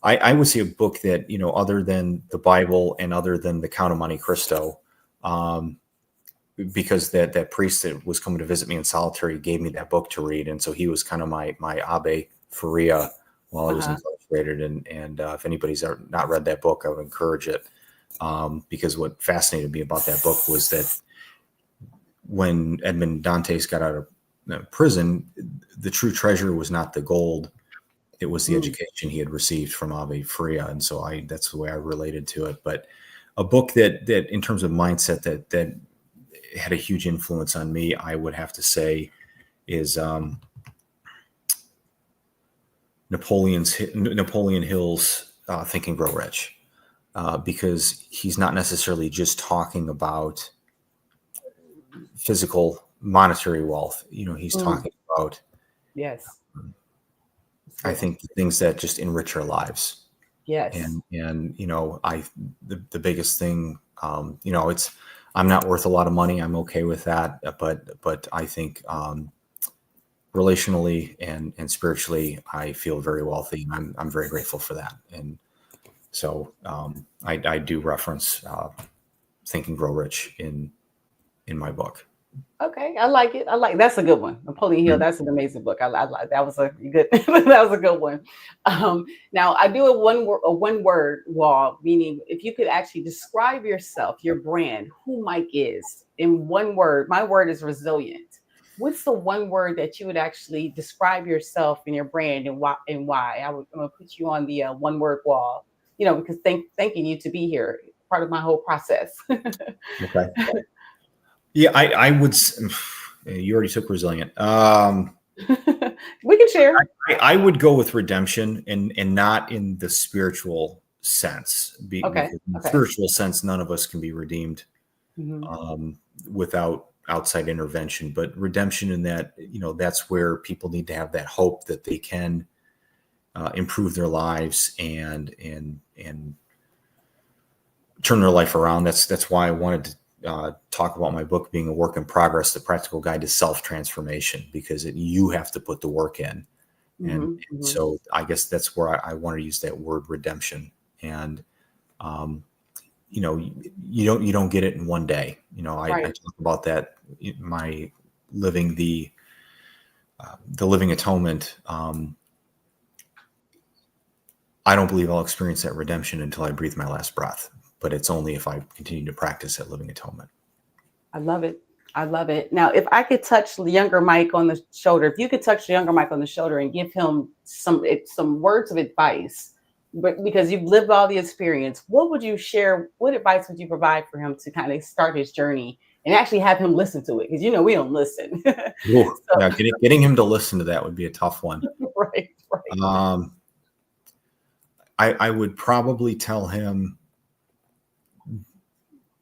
I would say a book that, other than the Bible and other than the Count of Monte Cristo, um, because that priest that was coming to visit me in solitary gave me that book to read, and so he was kind of my Abe Faria while I was Uh-huh. incarcerated. And if anybody's ever not read that book, I would encourage it, because what fascinated me about that book was that when Edmond Dantes got out of prison, the true treasure was not the gold It was the education he had received from Ave Maria, and so that's the way I related to it. But a book that in terms of mindset that had a huge influence on me, I would have to say, is Napoleon Hill's Think and Grow Rich, because he's not necessarily just talking about physical monetary wealth. He's talking about, Yes. I think, the things that just enrich our lives. Yes. And the biggest thing, I'm not worth a lot of money. I'm okay with that. But I think relationally and spiritually, I feel very wealthy, and I'm very grateful for that. And so I do reference Think and Grow Rich in my book. Okay, I like it. That's a good one. Napoleon Hill. Mhm. That's an amazing book. I like that was a good that was a good one. Now I do a one word wall, meaning if you could actually describe yourself, your brand, who Mike is in one word. My word is resilient. What's the one word that you would actually describe yourself and your brand and why? I'm gonna put you on the one word wall. Because thanking you to be here, part of my whole process. Okay. Yeah, I would. You already took resilient. We can share. I would go with redemption, and not in the spiritual sense, Okay. because in the Okay. spiritual sense, none of us can be redeemed Mhm. without outside intervention. But redemption, in that, that's where people need to have that hope that they can improve their lives and turn their life around. That's why I wanted to talk about my book being a work in progress, the practical guide to self-transformation, because you have to put the work in. And Mhm. Mhm. so I guess that's where I want to use that word redemption. And, um, you don't get it in one day. I Right. talk about that, my living the living atonement. I don't believe I'll experience that redemption until I breathe my last breath, but it's only if I continue to practice that living atonement. I love it. I love it. Now, if I could touch the younger Mike on the shoulder, if you could touch the younger Mike on the shoulder and give him some words of advice, but because you've lived all the experience, what would you share? What advice would you provide for him to kind of start his journey and actually have him listen to it? Because we don't listen. Ooh, So yeah, getting him to listen to that would be a tough one. right, right. Um, I would probably tell him,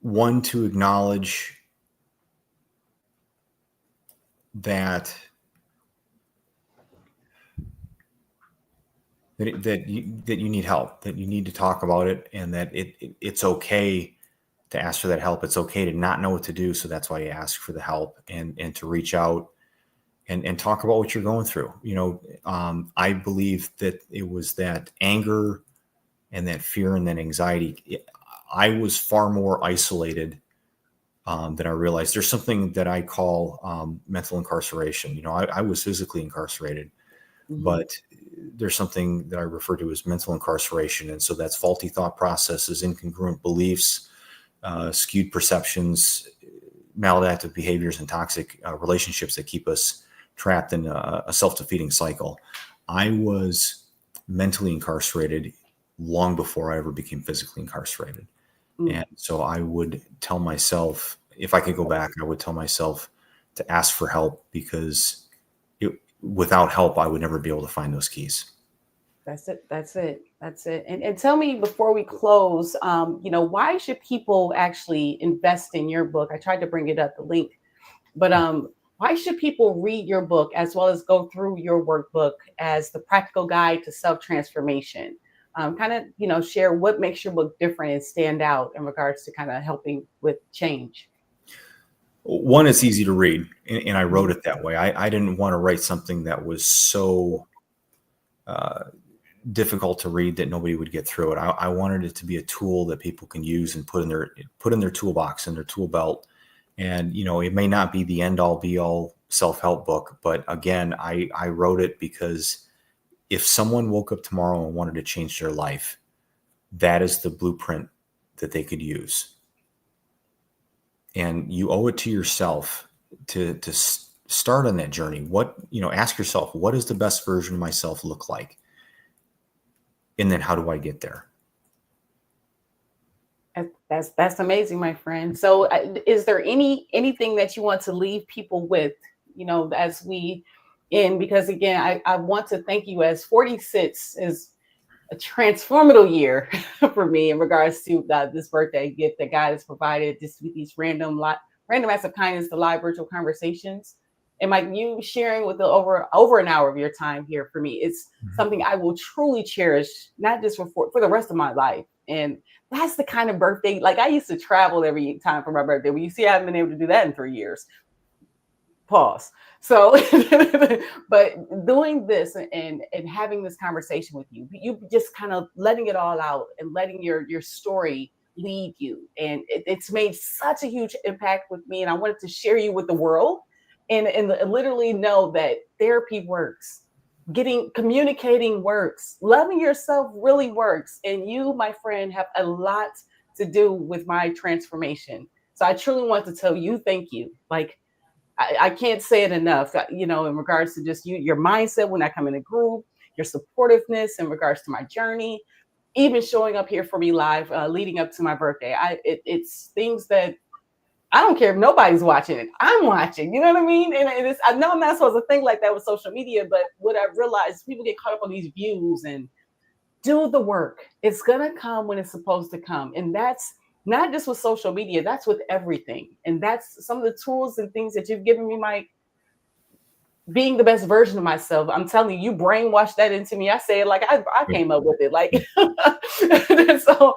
one, to acknowledge that that you need help, that you need to talk about it, and that it's okay to ask for that help. It's okay to not know what to do, so that's why you ask for the help, and to reach out and talk about what you're going through. I believe that it was that anger and that fear and that anxiety. I was far more isolated than I realized. There's something that I call mental incarceration. I was physically incarcerated, Mhm. but there's something that I refer to as mental incarceration. And so that's faulty thought processes, incongruent beliefs, skewed perceptions, maladaptive behaviors, and toxic relationships that keep us trapped in a self-defeating cycle. I was mentally incarcerated long before I ever became physically incarcerated. Mm. And so I would tell myself, if I could go back, I would tell myself to ask for help, because without help, I would never be able to find those keys. That's it. That's it. That's it. And tell me before we close, why should people actually invest in your book? I tried to bring it up, the link, but why should people read your book as well as go through your workbook as the practical guide to self transformation? Kind of, share what makes your book different and stand out in regards to kind of helping with change. One, it's easy to read, and I wrote Mhm. it that way. I didn't want to write something that was so uh, difficult to read that nobody would get through it. I wanted it to be a tool that people can use and put in their toolbox, in their tool belt. And it may not be the end all be all self-help book, but again, I wrote it because if someone woke up tomorrow and wanted to change their life, that is the blueprint that they could use. And you owe it to yourself to start on that journey. Ask yourself, what does the best version of myself look like? And then how do I get there? That's amazing, my friend. So, is there anything that you want to leave people with? As we end, because again, I want to thank you, as 46 is a transformative year for me in regards to this birthday gift that God has provided, just with these random acts of kindness, the live virtual conversations. And Mike, you sharing with the over an hour of your time here for me, it's something I will truly cherish, not just for the rest of my life. And that's the kind of birthday, like I used to travel every time for my birthday. Well, you see, I haven't been able to do that in 3 years. Pause. So, but doing this and having this conversation with you just kind of letting it all out and letting your story lead you, and it's made such a huge impact with me, and I wanted to share you with the world, and literally know that therapy works, getting communicating works, loving yourself really works, and you, my friend, have a lot to do with my transformation. So I truly want to tell you thank you. Like, I can't say it enough, in regards to just your mindset when I come in a group, your supportiveness in regards to my journey, even showing up here for me live, leading up to my birthday. It's things that I don't care if nobody's watching it. I'm watching, you know what I mean? And I know I'm not supposed to think like that with social media, but what I realized, people get caught up on these views, and do the work. It's going to come when it's supposed to come. And that's not just with social media, that's with everything. And that's some of the tools and things that you've given me, Mike, being the best version of myself. I'm telling you, you brainwashed that into me. I say it like I came up with it. Like, so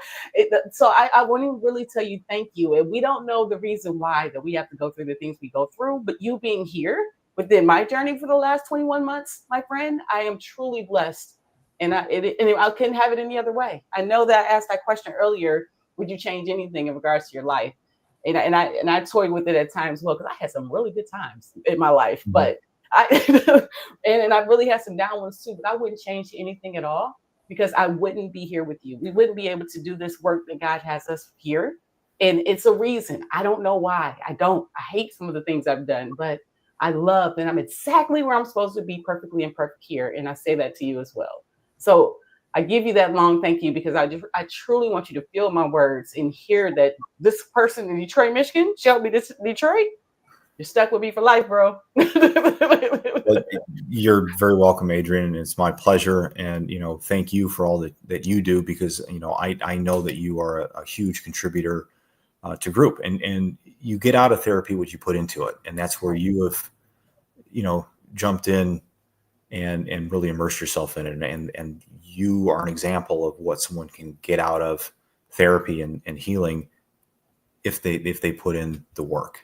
I want to really tell you thank you. And we don't know the reason why that we have to go through the things we go through, but you being here within my journey for the last 21 months, my friend, I am truly blessed. And I couldn't have it any other way. I know that I asked that question earlier. Would you change anything in regards to your life? And I toyed with it at times, well, because I had some really good times in my life, but I and I really had some down ones too, but I wouldn't change anything at all, because I wouldn't be here with you. We wouldn't be able to do this work that God has us here. And it's a reason. I don't know why. I hate some of the things I've done, but I love, and I'm exactly where I'm supposed to be, perfectly imperfect here. And I say that to you as well. So I give you that long thank you, because I truly want you to feel my words and hear that this person in Detroit, Michigan, Shelby, Detroit, you're stuck with me for life, bro. Well, you're very welcome, Adrian. It's my pleasure. And, thank you for all that you do, because, I know that you are a huge contributor to group, and you get out of therapy what you put into it. And that's where you have, jumped in and really immersed yourself in it. And you are an example of what someone can get out of therapy and healing if they put in the work.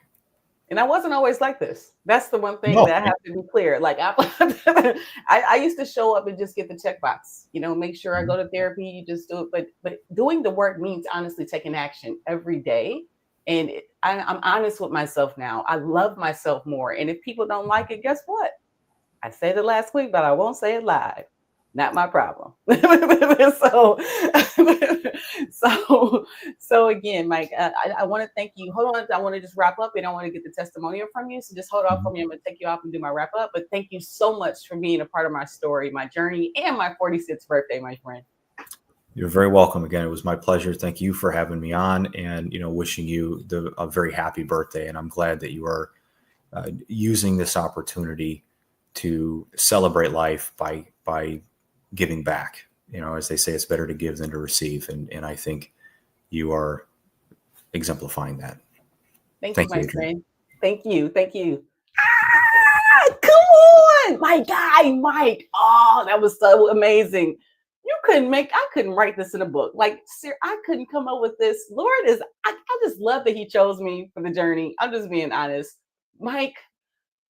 And I wasn't always like this. That's the one thing No. that I have to be clear. Like I used to show up and just get the checkbox, make sure I go to therapy, you just do it. But doing the work means honestly taking action every day. And I'm honest with myself now. I love myself more. And if people don't like it, guess what? I said it last week, but I won't say it live. Not my problem. so, so again, Mike, I want to thank you. Hold on, I want to just wrap up, and I want to get the testimonial from you. So just hold off for me. I'm going to take you off and do my wrap up. But thank you so much for being a part of my story, my journey, and my 46th birthday, my friend. You're very welcome. Again, it was my pleasure. Thank you for having me on, and wishing you a very happy birthday. And I'm glad that you are using this opportunity to celebrate life by giving back. As they say, it's better to give than to receive. And I think you are exemplifying that. Thank you, my Adrian. friend. Thank you. Thank you. Come on, my guy, Mike. Oh, that was so amazing. I couldn't write this in a book. Like, I couldn't come up with this. I just love that he chose me for the journey. I'm just being honest. Mike,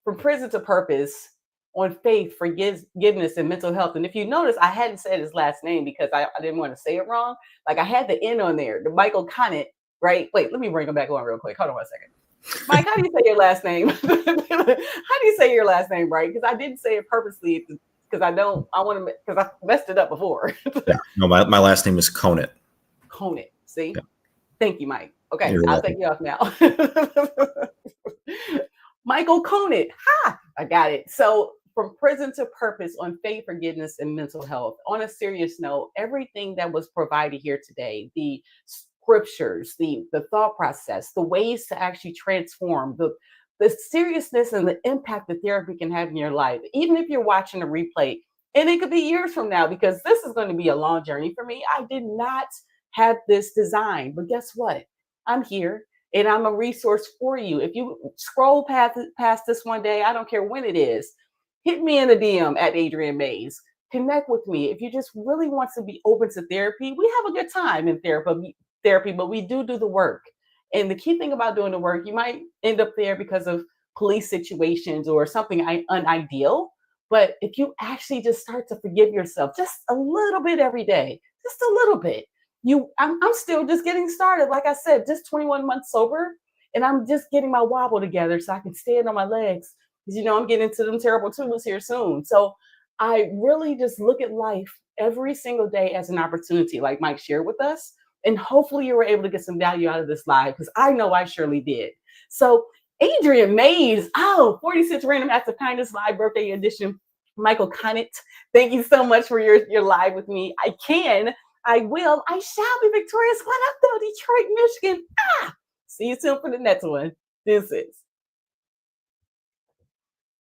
from prison to purpose, on faith, forgiveness, and mental health. And if you notice, I hadn't said his last name because I didn't want to say it wrong. Like, I had the N on there, the Michael Conat, right? Wait, let me bring him back on real quick. Hold on 1 second. Mike, how do you say your last name? How do you say your last name, right? Because I didn't say it purposely, because I messed it up before. Yeah, no, my last name is Conat. Conat, see? Yeah. Thank you, Mike. Okay, You're I'll welcome. take you off now. Michael Conat. Ha! I got it. So from prison to purpose on faith, forgiveness, and mental health. On a serious note, everything that was provided here today, the scriptures, the thought process, the ways to actually transform, the seriousness and the impact that therapy can have in your life, even if you're watching a replay, and it could be years from now, because this is going to be a long journey for me. I did not have this design, but guess what? I'm here and I'm a resource for you. If you scroll past this one day, I don't care when it is, hit me in the DM at Adrienne Mays. Connect with me. If you just really want to be open to therapy, we have a good time in therapy, but we do the work. And the key thing about doing the work, you might end up there because of police situations or something unideal. But if you actually just start to forgive yourself just a little bit every day, just a little bit, I'm still just getting started. Like I said, just 21 months sober, and I'm just getting my wobble together so I can stand on my legs. Because I'm getting into them terrible twos here soon. So I really just look at life every single day as an opportunity, like Mike shared with us. And hopefully you were able to get some value out of this live, because I know I surely did. So Adrienne Mays, 46 Random Acts of Kindness Live Birthday Edition. Michael Conat, thank you so much for your live with me. I will, I shall be victorious. What up though, Detroit, Michigan? See you soon for the next one. This is.